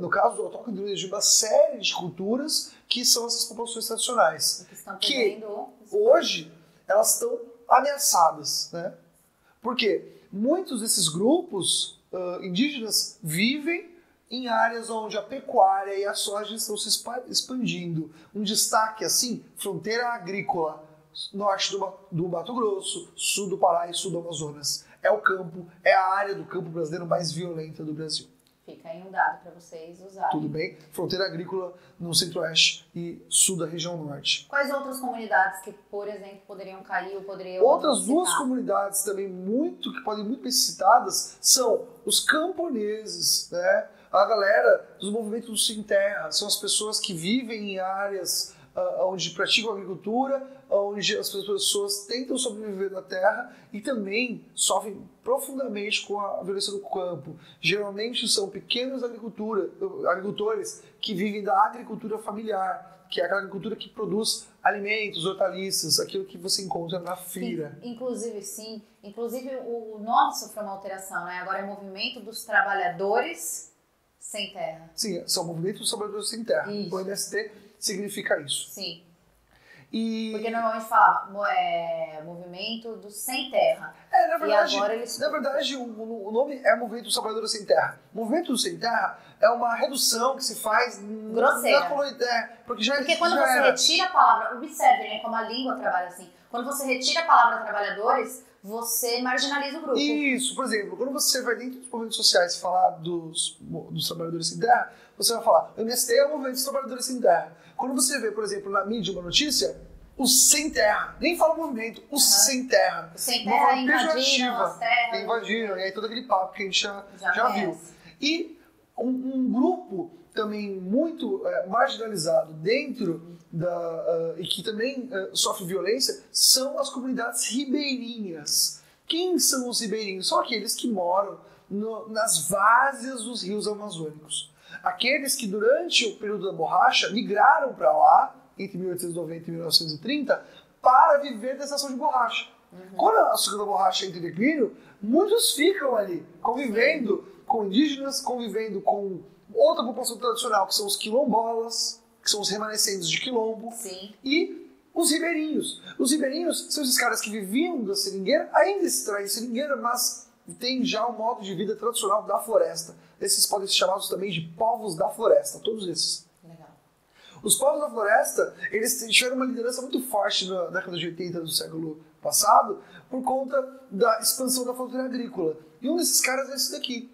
no caso do autóctone, de uma série de culturas que são essas populações tradicionais. Que hoje elas estão ameaçadas, né? Porque muitos desses grupos indígenas vivem em áreas onde a pecuária e a soja estão se expandindo. Um destaque assim, fronteira agrícola, norte do Mato Grosso, sul do Pará e sul do Amazonas. É o campo, é a área do campo brasileiro mais violenta do Brasil. Fica aí um dado para vocês usarem. Tudo bem? Fronteira agrícola no centro-oeste e sul da região norte. Quais outras comunidades que, por exemplo, poderiam cair ou poderiam... Outras duas comunidades também que podem muito bem ser citadas são os camponeses, né? A galera dos movimentos sem terra. São as pessoas que vivem em áreas onde praticam agricultura, onde as pessoas tentam sobreviver na terra e também sofrem profundamente com a violência do campo. Geralmente são pequenos agricultores que vivem da agricultura familiar, que é aquela agricultura que produz alimentos, hortaliças, aquilo que você encontra na feira. Sim. Inclusive o nome sofreu uma alteração, né? Agora é Movimento dos Trabalhadores Sem Terra. Sim, são Movimentos dos Trabalhadores Sem Terra. Isso. O MST significa isso. Sim. Porque normalmente fala Movimento do Sem Terra. Na verdade, o nome é Movimento dos Trabalhadores Sem Terra. Movimento Sem Terra é uma redução que se faz grosseira. Na colônia. Porque quando você retira a palavra, observe, né, como a língua trabalha assim. Quando você retira a palavra trabalhadores, você marginaliza o grupo. Isso, por exemplo, quando você vai dentro dos movimentos sociais falar dos trabalhadores sem terra, você vai falar, o MST é o Movimento dos Trabalhadores Sem Terra. Quando você vê, por exemplo, na mídia uma notícia, os sem terra, nem fala movimento, os sem terra. Os sem terra invadiram as terras. Invadiram, e aí todo aquele papo que a gente já viu. E um grupo também muito marginalizado dentro e que também sofre violência são as comunidades ribeirinhas. Quem são os ribeirinhos? São aqueles que moram nas várzeas dos rios amazônicos. Aqueles que durante o período da borracha migraram para lá, entre 1890 e 1930, para viver da extração de borracha. Quando a açúcar da borracha entra em declínio, muitos ficam ali, convivendo com indígenas, convivendo com outra população tradicional, que são os quilombolas, que são os remanescentes de quilombo, e os ribeirinhos. Os ribeirinhos são esses caras que viviam da seringueira, ainda extraem seringueira, mas tem já o modo de vida tradicional da floresta. Esses podem ser chamados também de povos da floresta, todos esses. Legal. Os povos da floresta, eles tiveram uma liderança muito forte na década de 80 do século passado, por conta da expansão da fronteira agrícola. E um desses caras é esse daqui,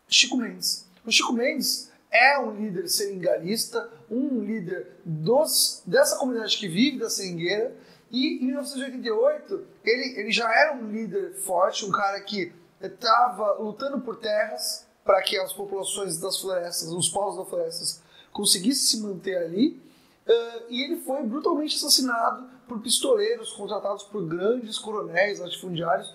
Chico Mendes. O Chico Mendes é um líder seringalista, um líder dessa comunidade que vive da seringueira, e em 1988 ele já era um líder forte, um cara que estava lutando por terras para que as populações das florestas, os povos das florestas, conseguissem se manter ali, e ele foi brutalmente assassinado por pistoleiros contratados por grandes coronéis latifundiários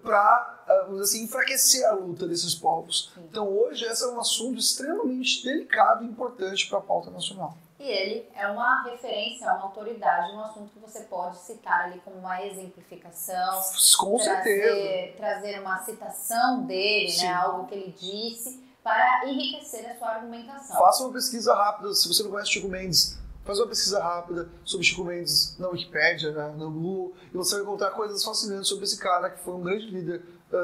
para, vamos dizer assim, enfraquecer a luta desses povos. Então hoje esse é um assunto extremamente delicado e importante para a pauta nacional. E ele é uma referência, uma autoridade, um assunto que você pode citar ali como uma exemplificação. Com certeza. Trazer uma citação dele, né, algo que ele disse, para enriquecer a sua argumentação. Faça uma pesquisa rápida, se você não conhece Chico Mendes, faz uma pesquisa rápida sobre Chico Mendes na Wikipédia, no Google, e você vai encontrar coisas fascinantes sobre esse cara que foi um grande líder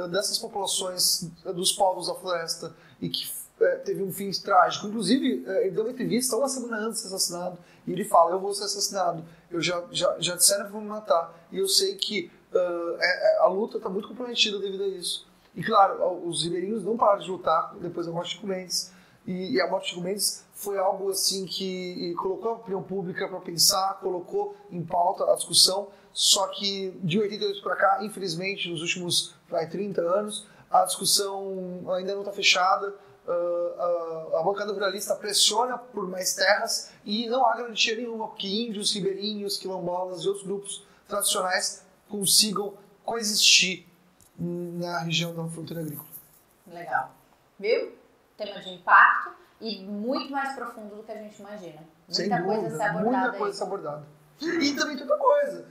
dessas populações, dos povos da floresta, e que teve um fim trágico. Inclusive, ele deu uma entrevista uma semana antes de ser assassinado, e ele fala, eu vou ser assassinado, eu já disseram que vão me matar, e eu sei que a luta está muito comprometida devido a isso. E claro, os ribeirinhos não pararam de lutar depois da morte de Chico Mendes, e a morte de Chico Mendes foi algo assim que colocou a opinião pública para pensar, colocou em pauta a discussão, só que de 88 para cá, infelizmente, nos últimos 30 anos, a discussão ainda não está fechada. A bancada ruralista pressiona por mais terras e não há garantia nenhuma que índios, ribeirinhos, quilombolas e outros grupos tradicionais consigam coexistir na região da fronteira agrícola. Legal. Viu? Tema de impacto e muito mais profundo do que a gente imagina. Muita coisa a ser abordada. Muita coisa a ser abordada. E também tem outra coisa.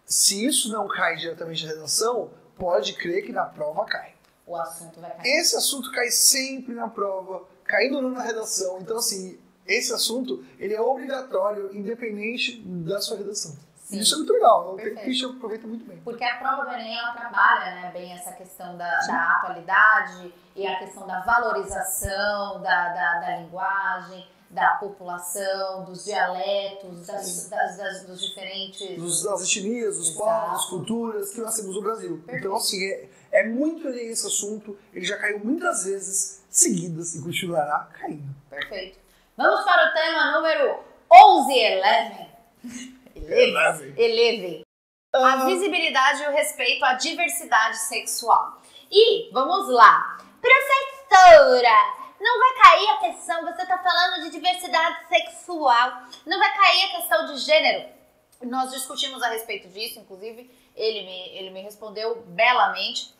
Se isso não cai diretamente na redação, pode crer que na prova cai. O assunto vai cair. Esse assunto cai sempre na prova, caindo ou não na redação. Então, assim, esse assunto ele é obrigatório, independente da sua redação. Sim. Isso é muito legal, o Picha aproveita muito bem. Porque a prova do Enem, ela trabalha, né, bem essa questão da atualidade e a questão da valorização da linguagem, da população, dos dialetos, dos diferentes... Das etnias, dos povos, das culturas que nós temos no Brasil. Perfeito. Então, assim, é muito Enem esse assunto, ele já caiu muitas vezes seguidas e continuará caindo. Perfeito. Vamos para o tema número 11, 11. A visibilidade e o respeito à diversidade sexual. E, vamos lá. Professora, não vai cair a questão, você está falando de diversidade sexual, não vai cair a questão de gênero. Nós discutimos a respeito disso, inclusive, ele me respondeu belamente.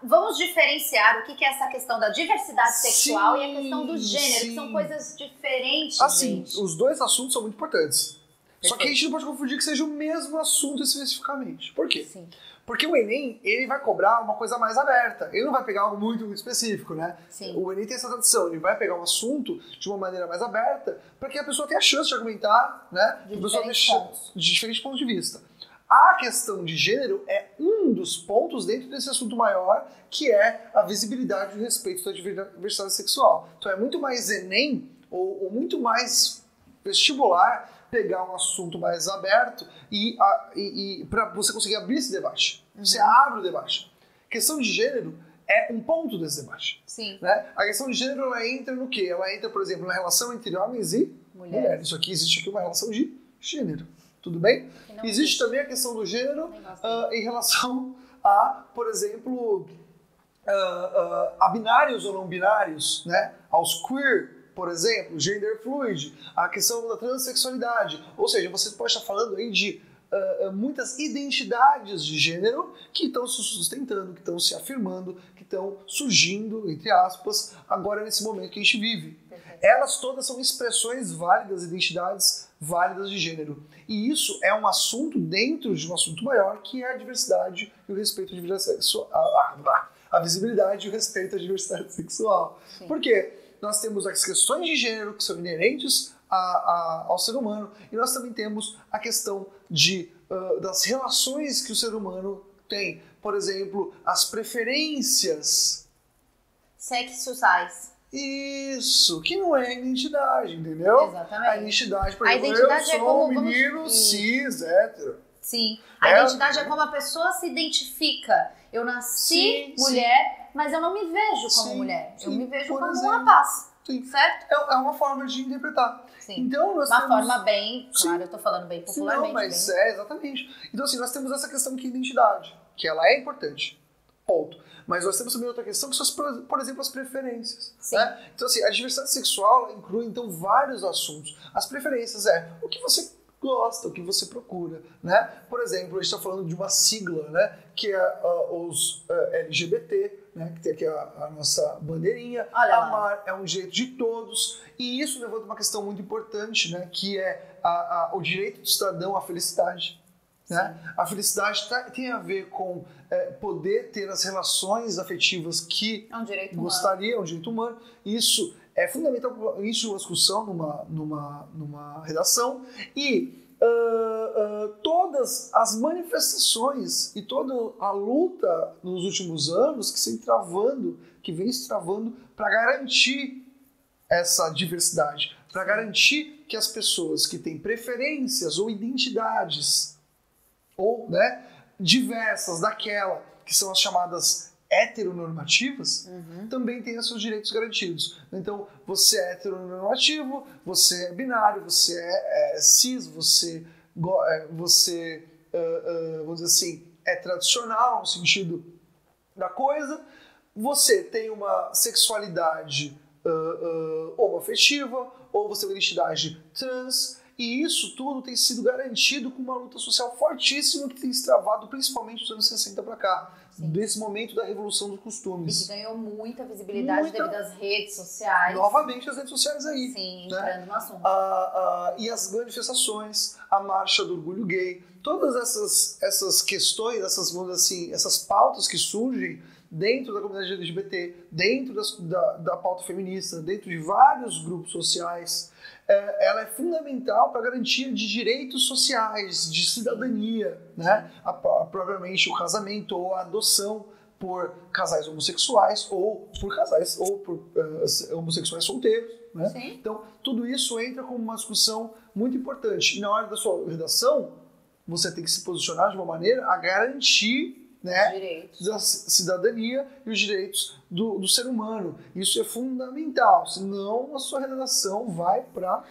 Vamos diferenciar o que é essa questão da diversidade sexual e a questão do gênero, que são coisas diferentes. Assim, os dois assuntos são muito importantes. Só que a gente não pode confundir que seja o mesmo assunto especificamente. Por quê? Sim. Porque o Enem, ele vai cobrar uma coisa mais aberta. Ele não vai pegar algo muito, muito específico, né? Sim. O Enem tem essa tradição. Ele vai pegar um assunto de uma maneira mais aberta para que a pessoa tenha a chance de argumentar, né? De diferentes diferentes pontos de vista. A questão de gênero é um dos pontos dentro desse assunto maior, que é a visibilidade e o respeito da diversidade sexual. Então é muito mais Enem, ou muito mais vestibular, pegar um assunto mais aberto e para você conseguir abrir esse debate. Você abre o debate. A questão de gênero é um ponto desse debate. Sim. Né? A questão de gênero, ela entra no quê? Ela entra, por exemplo, na relação entre homens e mulheres. Isso aqui, existe aqui uma relação de gênero. Tudo bem? Existe também a questão do gênero em relação a, por exemplo, a binários ou não binários, né? Aos queer, por exemplo, gender fluid, a questão da transexualidade. Ou seja, você pode estar falando aí de muitas identidades de gênero que estão se sustentando, que estão se afirmando, que estão surgindo, entre aspas, agora nesse momento que a gente vive. Elas todas são expressões válidas, identidades válidas de gênero. E isso é um assunto dentro de um assunto maior, que é a diversidade e o respeito à diversidade sexual. A visibilidade e o respeito à diversidade sexual. Sim. Por quê? Nós temos as questões de gênero que são inerentes ao ser humano, e nós também temos a questão das relações que o ser humano tem. Por exemplo, as preferências sexuais. Isso, que não é identidade, entendeu? Exatamente. A identidade, por exemplo, eu sou um menino cis, hétero. Sim, a identidade é como a pessoa se identifica. Eu nasci mulher, mas eu não me vejo como mulher. Eu me vejo como um rapaz. Sim. Certo? É uma forma de interpretar. Sim. Então, nós uma temos... forma bem, claro, eu tô falando bem popularmente. Não, mas exatamente. Então, assim, nós temos essa questão que é identidade, que ela é importante. Ponto. Mas nós temos também outra questão, que são, por exemplo, as preferências. Né? Então, assim, a diversidade sexual inclui, então, vários assuntos. As preferências o que você gosta, o que você procura. Né? Por exemplo, a gente está falando de uma sigla, né? Que é os LGBT, né? Que tem aqui a nossa bandeirinha. Amar é um direito de todos. E isso levanta uma questão muito importante, né? Que é o direito do cidadão à felicidade. Né? A felicidade tem a ver com poder ter as relações afetivas que gostaria, é um direito humano. Isso é fundamental para o início de uma discussão numa redação. E todas as manifestações e toda a luta nos últimos anos que vem se travando para garantir essa diversidade, para garantir que as pessoas que têm preferências ou identidades ou diversas daquela que são as chamadas heteronormativas, também tem os seus direitos garantidos. Então, você é heteronormativo, você é binário, você é cis, você vamos dizer assim, é tradicional no sentido da coisa, você tem uma sexualidade homoafetiva, ou você tem uma identidade trans, e isso tudo tem sido garantido com uma luta social fortíssima que tem se travado principalmente dos anos 60 para cá, desse momento da revolução dos costumes. E que ganhou muita visibilidade devido às redes sociais. Novamente as redes sociais aí. Sim, entrando no assunto. E as manifestações, a marcha do orgulho gay, todas essas questões, essas pautas que surgem dentro da comunidade LGBT, dentro da pauta feminista, dentro de vários grupos sociais, ela é fundamental para a garantia de direitos sociais, de cidadania, né? Propriamente o casamento ou a adoção por casais homossexuais ou por casais ou por homossexuais solteiros, né? Sim. Então, tudo isso entra como uma discussão muito importante. E na hora da sua redação, você tem que se posicionar de uma maneira a garantir, né, direitos da cidadania e os direitos do ser humano. Isso é fundamental, senão a sua redação vai para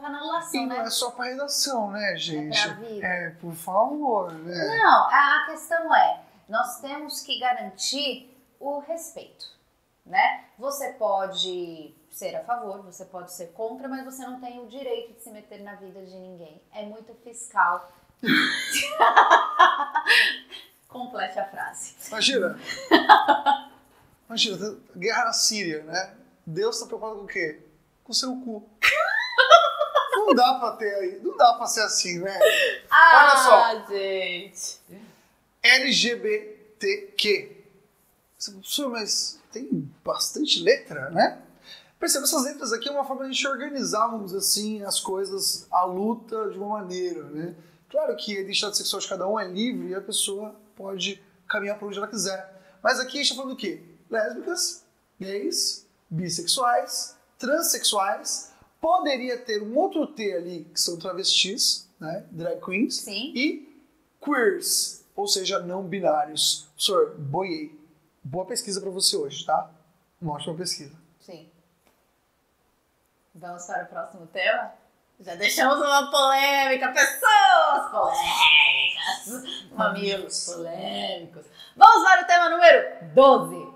anulação, e né? não é só para redação, né, gente? É pra vida. Por favor, né? Não, a questão é, nós temos que garantir o respeito, né? Você pode ser a favor, você pode ser contra, mas você não tem o direito de se meter na vida de ninguém. É muito fiscal. Complete a frase. Imagina, guerra na Síria, né? Deus está preocupado com o quê? Com o seu cu. Não dá pra ter aí, não dá pra ser assim, né? Olha só. Gente. LGBTQ. Mas tem bastante letra, né? Perceba, essas letras aqui é uma forma de a gente organizar, vamos dizer assim, as coisas, a luta de uma maneira, né? Claro que a identidade sexual de cada um é livre e a pessoa pode caminhar por onde ela quiser. Mas aqui a gente está falando do quê? Lésbicas, gays, bissexuais, transexuais. Poderia ter um outro T ali, que são travestis, né? Drag queens. Sim. E queers, ou seja, não binários. Professor, boiei. Boa pesquisa para você hoje, tá? Uma ótima pesquisa. Sim. Vamos para o próximo tema? Já deixamos uma polêmica, pessoas polêmicas, mamilos polêmicos. Vamos para o tema número 12.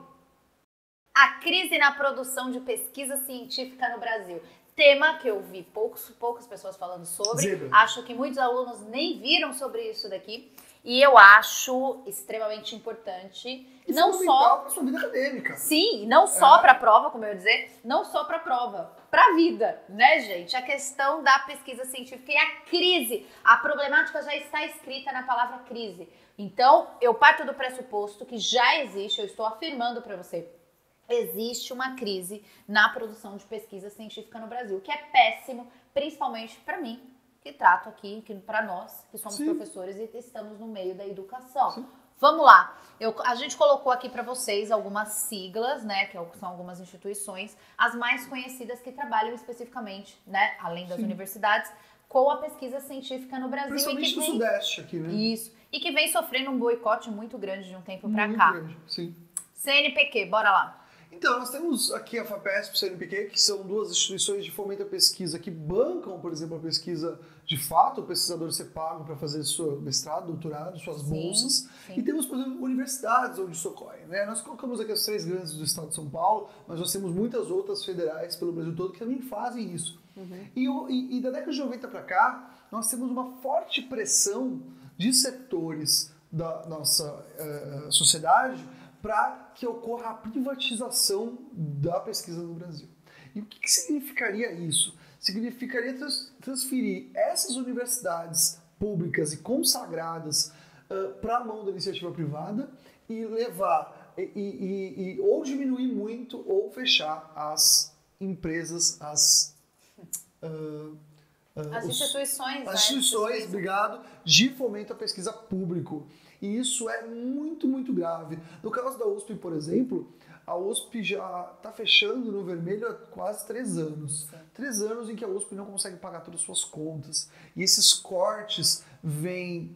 A crise na produção de pesquisa científica no Brasil. Tema que eu vi poucas pessoas falando sobre. Zebra. Acho que muitos alunos nem viram sobre isso daqui. E eu acho extremamente importante. E não fundamental só para sua vida acadêmica. Sim, não só para a prova, como eu ia dizer, não só para a prova, para a vida, né, gente? A questão da pesquisa científica e a crise. A problemática já está escrita na palavra crise. Então, eu parto do pressuposto que já existe, eu estou afirmando para você, existe uma crise na produção de pesquisa científica no Brasil, que é péssimo, principalmente para mim, que trato aqui, que para nós, que somos professores e estamos no meio da educação. Sim. Vamos lá, a gente colocou aqui para vocês algumas siglas, né, que são algumas instituições, as mais conhecidas que trabalham especificamente, né, além das universidades, com a pesquisa científica no Brasil. Principalmente e que no Sudeste aqui, né? Isso, e que vem sofrendo um boicote muito grande de um tempo para Muito cá. grande, sim. CNPq, bora lá. Então, nós temos aqui a FAPESP e o CNPq, que são duas instituições de fomento à pesquisa que bancam, por exemplo, a pesquisa de fato, o pesquisador ser pago para fazer seu mestrado, doutorado, suas bolsas. Sim. E temos, por exemplo, universidades onde isso ocorre, né? Nós colocamos aqui as 3 grandes do estado de São Paulo, mas nós temos muitas outras federais pelo Brasil todo que também fazem isso. E da década de 90 para cá, nós temos uma forte pressão de setores da nossa sociedade para que ocorra a privatização da pesquisa no Brasil. E o que significaria isso? Significaria transferir essas universidades públicas e consagradas para a mão da iniciativa privada e levar, ou diminuir muito, ou fechar as empresas, as instituições, obrigado, de fomento à pesquisa público. E isso é muito, muito grave. No caso da USP, por exemplo, a USP já está fechando no vermelho há quase 3 anos. Sim. 3 anos em que a USP não consegue pagar todas as suas contas. E esses cortes vêm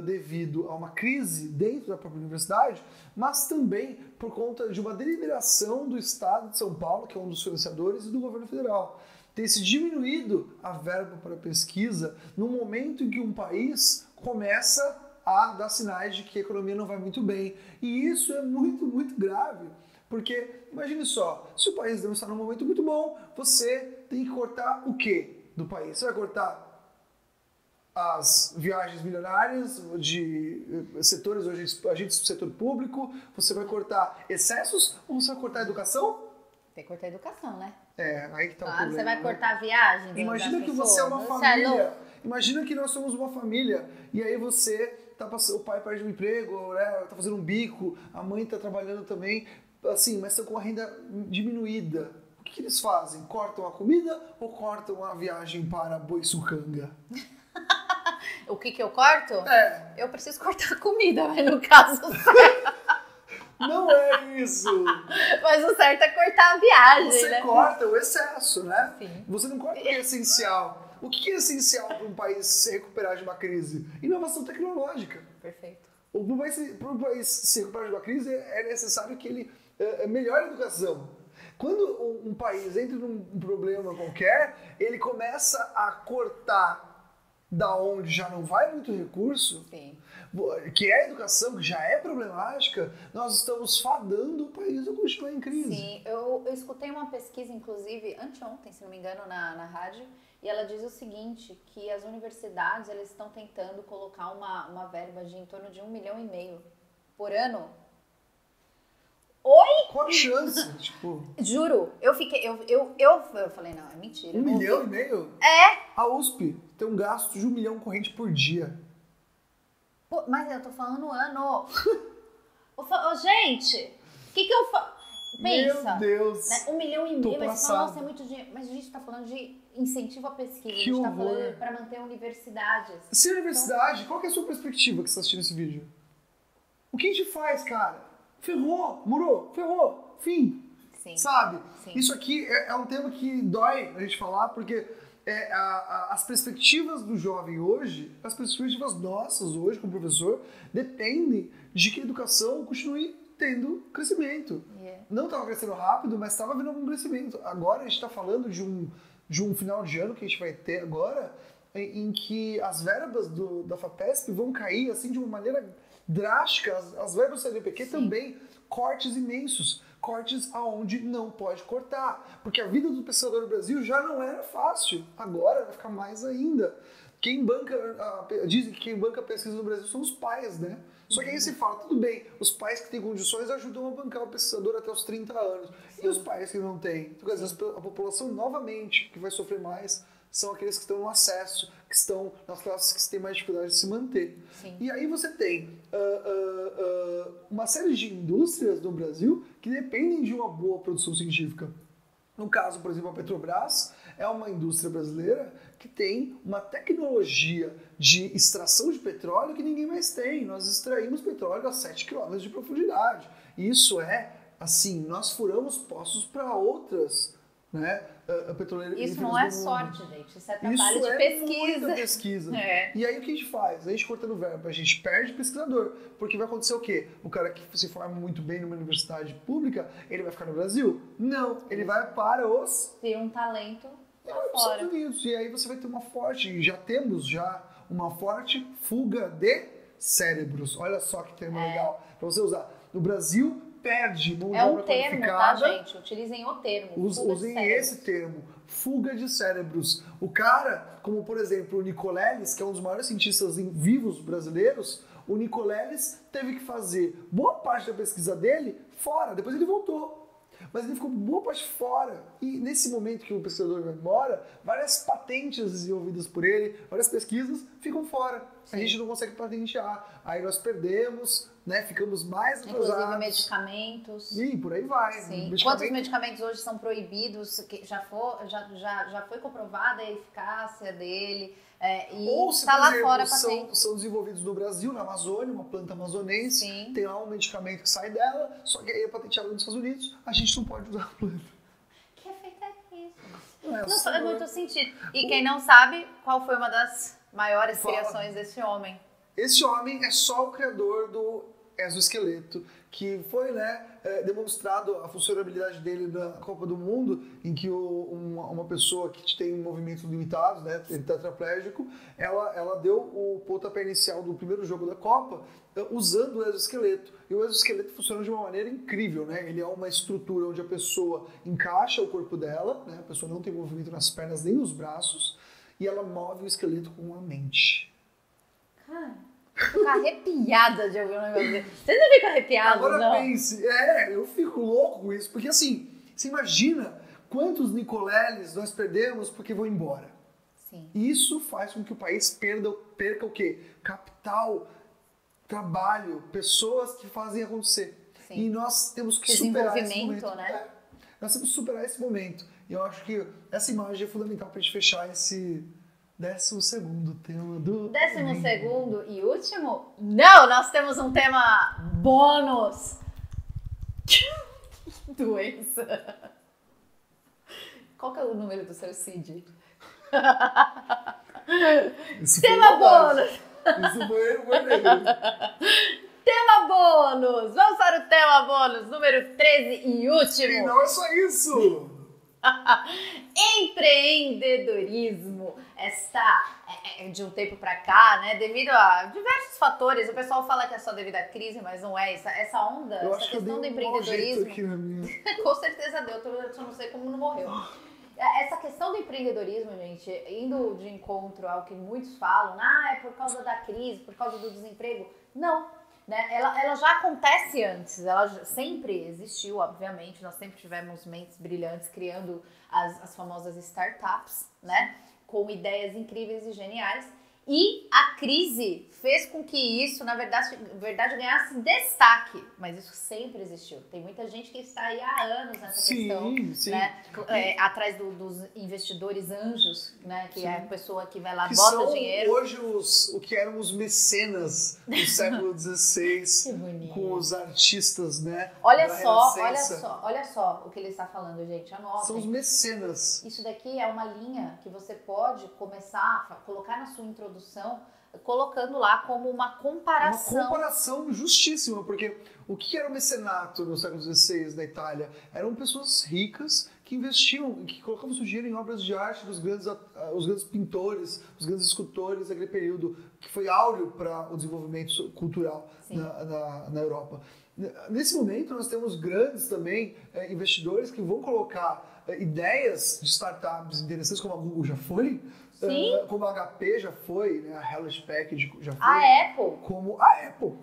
devido a uma crise dentro da própria universidade, mas também por conta de uma deliberação do Estado de São Paulo, que é um dos financiadores, e do governo federal. Tem se diminuído a verba para pesquisa no momento em que um país começa a dar sinais de que a economia não vai muito bem. E isso é muito, muito grave. Porque, imagine só, se o país não está num momento muito bom, você tem que cortar o quê do país? Você vai cortar as viagens milionárias de setores, agentes do setor público? Você vai cortar excessos ou você vai cortar a educação? Tem que cortar a educação, né? Aí que tá o problema. Você vai cortar a viagem? Imagina que você é uma família. Imagina que nós somos uma família e aí você o pai perde um emprego, né, tá fazendo um bico, a mãe tá trabalhando também, assim, mas estão com a renda diminuída. O que eles fazem? Cortam a comida ou cortam a viagem para Boiçucanga? O que eu corto? Eu preciso cortar a comida, mas no caso... Não é isso! Mas o certo é cortar a viagem, Você né? corta o excesso, né? Sim. Você não corta o que é essencial. O que é essencial para um país se recuperar de uma crise? Inovação tecnológica. Perfeito. Para um país se recuperar de uma crise, é necessário que ele melhore a educação. Quando um país entra num problema qualquer, ele começa a cortar da onde já não vai muito recurso, Sim. que é a educação, que já é problemática, nós estamos fadando o país a continuar em crise. Sim, eu escutei uma pesquisa, inclusive, anteontem, se não me engano, na rádio, e ela diz o seguinte, que as universidades eles estão tentando colocar uma verba de em torno de 1,5 milhão por ano. Oi? Qual a chance? Tipo... Juro, eu falei, não, é mentira. 1,5 milhão? É. A USP tem um gasto de 1 milhão corrente por dia. Pô, mas eu tô falando ano. Gente, o que eu faço? Pensa. Meu Deus. Né? 1,5 milhão, mas você fala, nossa, é passado. muito dinheiro. Mas a gente tá falando de incentivo à pesquisa, a Que gente tá horror. falando para manter universidades. Se a universidade, qual que é a sua perspectiva que você está assistindo esse vídeo? O que a gente faz, cara? Ferrou, murou, ferrou, fim. Sim. Sabe? Sim. Isso aqui é um tema que dói a gente falar, porque as perspectivas do jovem hoje, as perspectivas nossas hoje como professor, dependem de que a educação continue tendo crescimento. Yeah. Não estava crescendo rápido, mas estava vindo algum crescimento. Agora a gente está falando de um final de ano que a gente vai ter agora, em que as verbas da FAPESP vão cair assim de uma maneira drástica, as verbas do CNPq também, cortes imensos, cortes aonde não pode cortar, porque a vida do pesquisador no Brasil já não era fácil, agora vai ficar mais ainda. Dizem que quem banca a pesquisa no Brasil são os pais, né? Só que aí se fala, tudo bem, os pais que têm condições ajudam a bancar o pesquisador até os 30 anos. Sim. E os pais que não têm? Então, às vezes, a população, novamente, que vai sofrer mais, são aqueles que estão no acesso, que estão nas classes que têm mais dificuldade de se manter. Sim. E aí você tem uma série de indústrias no Brasil que dependem de uma boa produção científica. No caso, por exemplo, a Petrobras é uma indústria brasileira que tem uma tecnologia de extração de petróleo que ninguém mais tem. Nós extraímos petróleo a 7 km de profundidade. Isso é, assim, nós furamos poços para outras, né, petroleiras. Isso não é sorte, gente. Isso é trabalho de pesquisa. Muita pesquisa. E aí o que a gente faz? A gente cortando verba, a gente perde pesquisador. Porque vai acontecer o quê? O cara que se forma muito bem numa universidade pública, ele vai ficar no Brasil? Não. Ele vai para os... Ter um talento para os Estados Unidos. E aí você vai ter uma forte, já temos uma forte fuga de cérebros. Olha só que termo legal para você usar. No Brasil, perde mão de obra qualificada. Tá, gente? Utilizem o termo. Usem esse termo. Fuga de cérebros. O cara, como por exemplo o Nicoleles, que é um dos maiores cientistas vivos brasileiros, o Nicoleles teve que fazer boa parte da pesquisa dele fora. Depois ele voltou. Mas ele ficou boa parte fora. E nesse momento que o pesquisador vai embora, várias patentes desenvolvidas por ele, várias pesquisas ficam fora. Sim. A gente não consegue patentear. Aí nós perdemos, né? Ficamos mais atrasados. Inclusive medicamentos. E por aí vai. Sim. Quantos medicamentos hoje são proibidos? Que já foi comprovada a eficácia dele. E ou se, tá por lá exemplo, fora a são desenvolvidos no Brasil, na Amazônia, uma planta amazonense. Sim. Tem lá um medicamento que sai dela, só que aí é patenteado nos Estados Unidos, a gente não pode usar a planta. Que efeito é isso? Não faz muito sentido. E quem não sabe, qual foi uma das maiores criações desse homem? Esse homem é só o criador do exoesqueleto, que foi, né, demonstrado a funcionalidade dele na Copa do Mundo, em que uma pessoa que tem movimentos limitados, né, ele tetraplégico, ela deu o pontapé inicial do primeiro jogo da Copa usando o exoesqueleto. E o exoesqueleto funciona de uma maneira incrível, né? Ele é uma estrutura onde a pessoa encaixa o corpo dela, né? A pessoa não tem movimento nas pernas nem nos braços, e ela move o esqueleto com a mente. Cara, eu fico arrepiada de ouvir um negócio desse. Vocês não ficam arrepiados, agora não? Pense, eu fico louco com isso, porque assim, você imagina quantos Nicoleles nós perdemos porque vão embora. Sim. Isso faz com que o país perca o quê? Capital, trabalho, pessoas que fazem acontecer. Sim. E nós temos que superar esse momento. Né? Nós temos que superar esse momento. E eu acho que essa imagem é fundamental para a gente fechar esse 12º tema do... 12º e último? Não, nós temos um tema bônus. Doença. Qual que é o número do seu CID? Tema bônus. Isso foi verdadeiro. Tema bônus. Vamos para o tema bônus número 13 e último. E não é só isso. Empreendedorismo. De um tempo pra cá, né, devido a diversos fatores, o pessoal fala que é só devido à crise, mas não é. Essa onda, essa questão do empreendedorismo. Com certeza deu, eu só não sei como não morreu. Essa questão do empreendedorismo, gente, indo de encontro ao que muitos falam, é por causa da crise, por causa do desemprego. Não, né? Ela já acontece antes, ela sempre existiu, obviamente, nós sempre tivemos mentes brilhantes criando as famosas startups, né? Com ideias incríveis e geniais. E a crise fez com que isso, na verdade ganhasse destaque. Mas isso sempre existiu. Tem muita gente que está aí há anos nessa questão, né? Atrás dos investidores anjos, né? Que é a pessoa que vai lá, que bota são dinheiro. Hoje o que eram os mecenas do século XVI, com os artistas, né? Olha só o que ele está falando, gente. Anotem. São os mecenas. Isso daqui é uma linha que você pode começar a colocar na sua introdução, colocando lá como uma comparação. Uma comparação justíssima, porque o que era o mecenato no século XVI na Itália? Eram pessoas ricas que investiam, que colocavam seu dinheiro em obras de arte dos os grandes pintores, os grandes escultores daquele período, que foi áureo para o desenvolvimento cultural na Europa. Nesse momento, nós temos grandes também investidores que vão colocar ideias de startups interessantes, como a Google já foi, como a HP já foi, né? A Hewlett Packard já foi. A Apple. Como a Apple.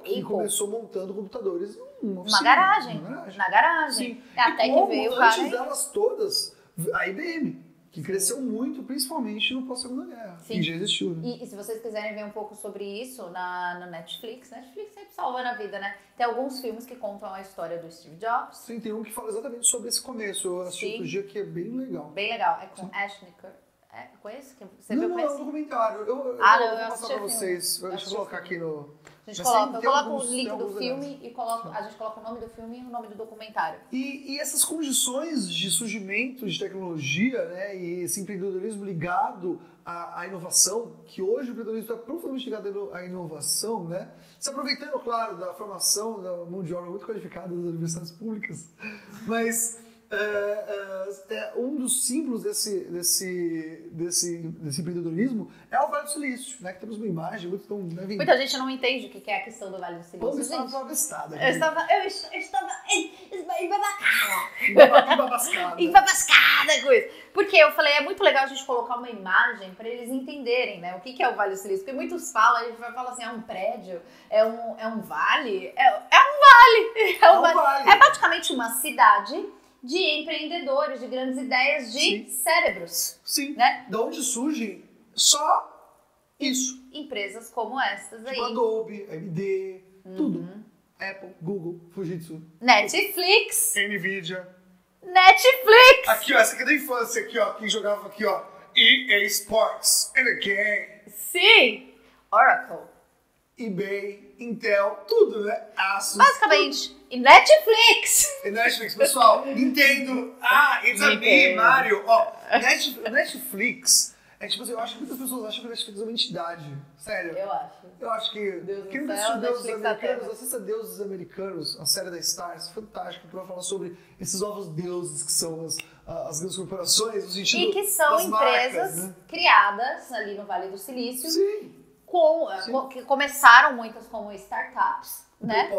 Que começou montando computadores na garagem. Na garagem. Sim. Até que veio o cara. Antes delas todas, a IBM, que cresceu muito, principalmente no pós-segunda guerra. Que já existiu, né? E se vocês quiserem ver um pouco sobre isso na Netflix sempre salva na vida, né? Tem alguns filmes que contam a história do Steve Jobs. Sim, tem um que fala exatamente sobre esse começo. Eu assisti outro dia que é bem legal. Bem legal. É com Ashton Kutcher. Conhece? Você viu? Não, é um documentário. Eu vou passar pra vocês. Deixa eu colocar aqui no... A gente coloca o link do filme e a gente coloca o nome do filme e o nome do documentário. E essas condições de surgimento de tecnologia, né, e esse empreendedorismo ligado à inovação, que hoje o empreendedorismo está profundamente ligado à inovação, né, se aproveitando, claro, da formação da mão de obra muito qualificada das universidades públicas, mas... um dos símbolos desse empreendedorislismo é o Vale do Silício, né? Que temos uma imagem muito... Muita gente não entende o que é a questão do Vale do Silício. Vamos estar babascada. Eu estava embabascada com isso. Porque eu falei, é muito legal a gente colocar uma imagem para eles entenderem, né? O que é o Vale do Silício. Porque muitos falam, a gente vai falar assim, é um prédio, é um vale. É um vale. É praticamente uma cidade de empreendedores, de grandes ideias, de cérebros. Sim. Né? De onde surgem só isso. Empresas como essas aí. Tipo Adobe, AMD, tudo. Apple, Google, Fujitsu. Netflix. Nvidia. Netflix. Aqui, ó, essa aqui é da infância, aqui, ó. Quem jogava aqui, ó. EA Sports, NBA. Sim. Oracle. eBay, Intel, tudo, né? Asus. Basicamente. E Netflix. E Netflix, pessoal. Nintendo. It's a me, Mario. Ó, Netflix. É tipo assim, eu acho que muitas pessoas acham que a Netflix é uma entidade. Sério. Eu acho que Deus quem nunca assistiu Deuses Americanos, assista Deuses Americanos, a série da Stars, fantástica, que vai falar sobre esses novos deuses que são as grandes corporações, no sentido e que são das empresas marcas, né? Criadas ali no Vale do Silício. Sim. Que começaram muitas como startups, né?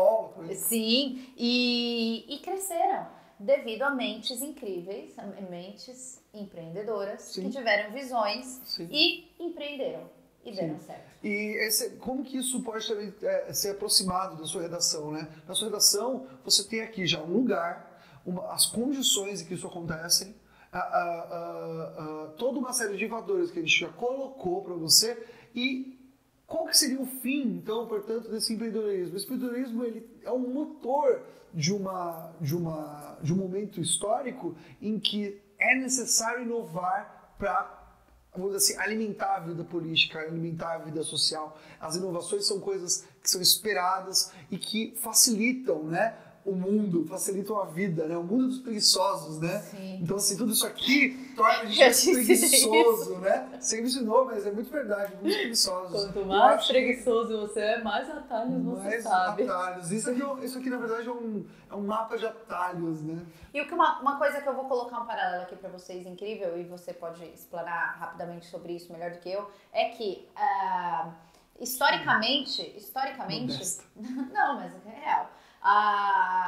Sim, e cresceram devido a mentes incríveis, mentes empreendedoras que tiveram visões e empreenderam e deram certo. E como que isso pode também ser aproximado da sua redação, né? Na sua redação, você tem aqui já um lugar, as condições em que isso acontece, toda uma série de fatores que a gente já colocou para você e qual que seria o fim, então, portanto, desse empreendedorismo? Esse empreendedorismo ele é um motor de um momento histórico em que é necessário inovar para, vamos dizer assim, alimentar a vida política, alimentar a vida social. As inovações são coisas que são esperadas e que facilitam, né, o mundo, facilitam a vida, né? O mundo dos preguiçosos, né? Sim. Então, assim, tudo isso aqui torna a gente preguiçoso, né? Você ensinou, mas é muito verdade, muito preguiçoso. Quanto mais preguiçoso você é, mais atalhos você sabe. Atalhos. Isso aqui, na verdade, é um mapa de atalhos, né? E uma coisa que eu vou colocar um paralelo aqui pra vocês, incrível, e você pode explanar rapidamente sobre isso melhor do que eu, é que, historicamente... Não, mas é real.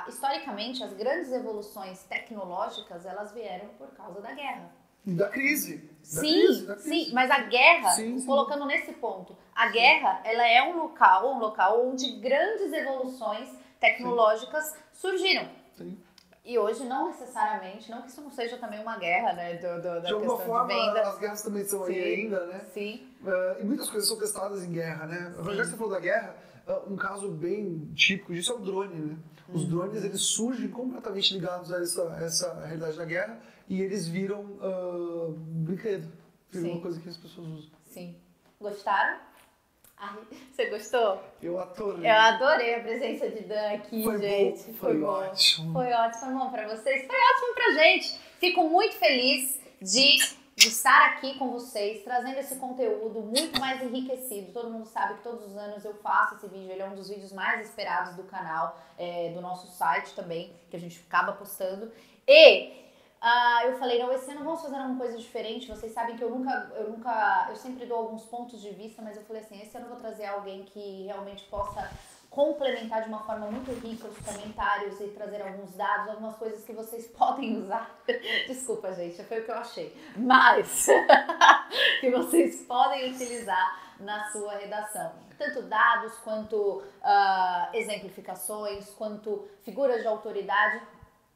Historicamente, as grandes evoluções tecnológicas, elas vieram por causa da guerra. Da crise. Sim, mas a guerra, colocando nesse ponto, a guerra, ela é um local onde grandes evoluções tecnológicas surgiram. Sim. E hoje não necessariamente, não que isso não seja também uma guerra, né, da de alguma questão forma, de venda. as guerras também são aí ainda, né? Sim. E muitas coisas são testadas em guerra, né? Já que você falou da guerra, um caso bem típico disso é o drone, né? Os drones, eles surgem completamente ligados a essa realidade da guerra e eles viram brinquedo. Viram uma coisa que as pessoas usam. Sim. Gostaram? Ai, você gostou? Eu adorei. Eu adorei a presença de Dan aqui, gente. Bom, foi ótimo. Foi ótimo, foi bom pra vocês? Foi ótimo pra gente. Fico muito feliz de estar aqui com vocês, trazendo esse conteúdo muito mais enriquecido. Todo mundo sabe que todos os anos eu faço esse vídeo, ele é um dos vídeos mais esperados do canal, do nosso site também, que a gente acaba postando. E eu falei, não, esse ano vamos fazer uma coisa diferente. Vocês sabem que eu sempre dou alguns pontos de vista, mas eu falei assim, esse ano eu vou trazer alguém que realmente possa complementar de uma forma muito rica os comentários e trazer alguns dados, algumas coisas que vocês podem usar. Desculpa, gente, foi o que eu achei. Mas que vocês podem utilizar na sua redação. Tanto dados, quanto exemplificações, quanto figuras de autoridade.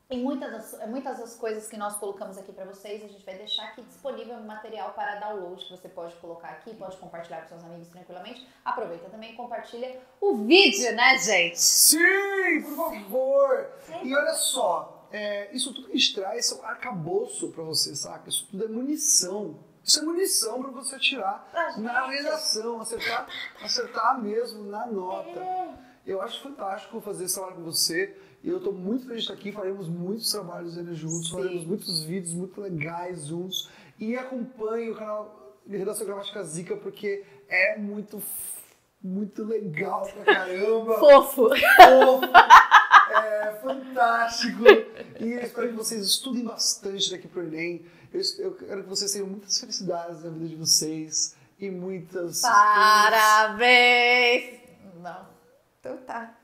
E muitas das coisas que nós colocamos aqui para vocês, a gente vai deixar aqui disponível material para download, que você pode colocar aqui, pode compartilhar com seus amigos tranquilamente. Aproveita também e compartilha o vídeo, né, gente? Sim, por favor! E olha só, isso tudo que a gente traz é um arcabouço para você, saca? Isso tudo é munição. Isso é munição para você atirar na redação, acertar mesmo na nota. Eu acho fantástico fazer essa hora com você. E eu estou muito feliz de estar aqui, faremos muitos trabalhos juntos, faremos muitos vídeos muito legais juntos. E acompanhe o canal Redação Gramática Zica, porque é muito legal pra caramba. Fofo! É fantástico! E eu espero que vocês estudem bastante daqui pro Enem. Eu quero que vocês tenham muitas felicidades na vida de vocês e muitas... Parabéns! Não, então tá.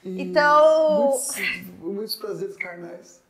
Então... Muitos prazeres carnais.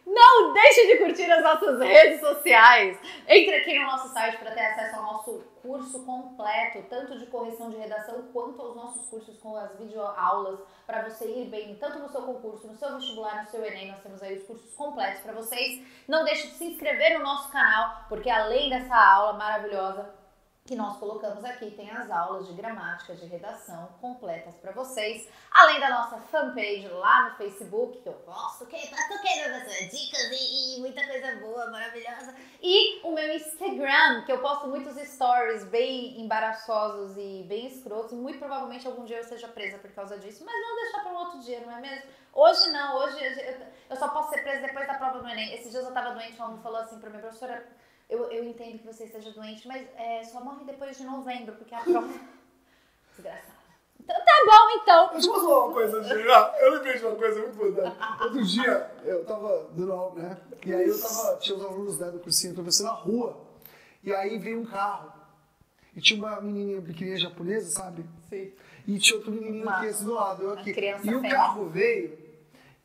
Não deixe de curtir as nossas redes sociais. Entre aqui no nosso site para ter acesso ao nosso curso completo, tanto de correção de redação quanto aos nossos cursos com as videoaulas, para você ir bem tanto no seu concurso, no seu vestibular, no seu Enem. Nós temos aí os cursos completos para vocês. Não deixe de se inscrever no nosso canal, porque além dessa aula maravilhosa que nós colocamos aqui, tem as aulas de gramática, de redação completas para vocês, além da nossa fanpage lá no Facebook, que eu posto querendo dicas e muita coisa boa, maravilhosa, e o meu Instagram, que eu posto muitos stories bem embaraçosos e bem escrotos, muito provavelmente algum dia eu seja presa por causa disso, mas vamos deixar para um outro dia, não é mesmo? Hoje não, hoje eu só posso ser presa depois da prova do Enem. Esses dias eu tava doente, um aluno falou assim pra mim, professora, eu entendo que você esteja doente, mas só morre depois de novembro, porque a prova... Desgraçada. Então, tá bom, então. Deixa eu falar uma coisa, Gina. Eu lembrei de uma coisa muito importante. Outro dia, eu tava dando aula, né? E aí tinha os alunos do cursinho atravessando a rua. E aí veio um carro. E tinha uma menininha pequenininha japonesa, sabe? Sim. E tinha outro menininho aqui assim do lado, eu aqui. E o fêmea. carro veio.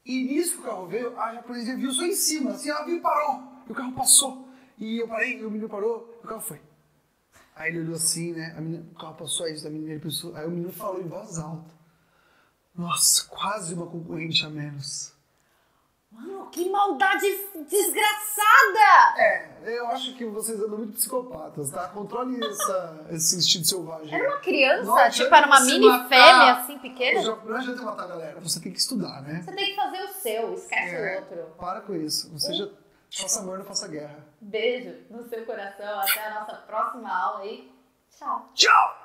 E nisso que o carro veio, a japonesa viu só em cima. Assim, ela viu e parou. E o carro passou. E eu parei, e o menino parou, e o carro foi. Aí ele olhou assim, né? O carro passou, aí ele pensou, aí o menino falou em voz alta. Nossa, quase uma concorrente a menos. Mano, que maldade desgraçada! Eu acho que vocês andam muito psicopatas, tá? Controle esse instinto selvagem. Era uma criança? Não tipo, era uma mini fêmea, assim, pequena? Não adianta matar a galera, você tem que estudar, né? Você tem que fazer o seu, esquece o outro. Para com isso, faça amor, não faça guerra. Beijo no seu coração, até a nossa próxima aula aí. Tchau. Tchau!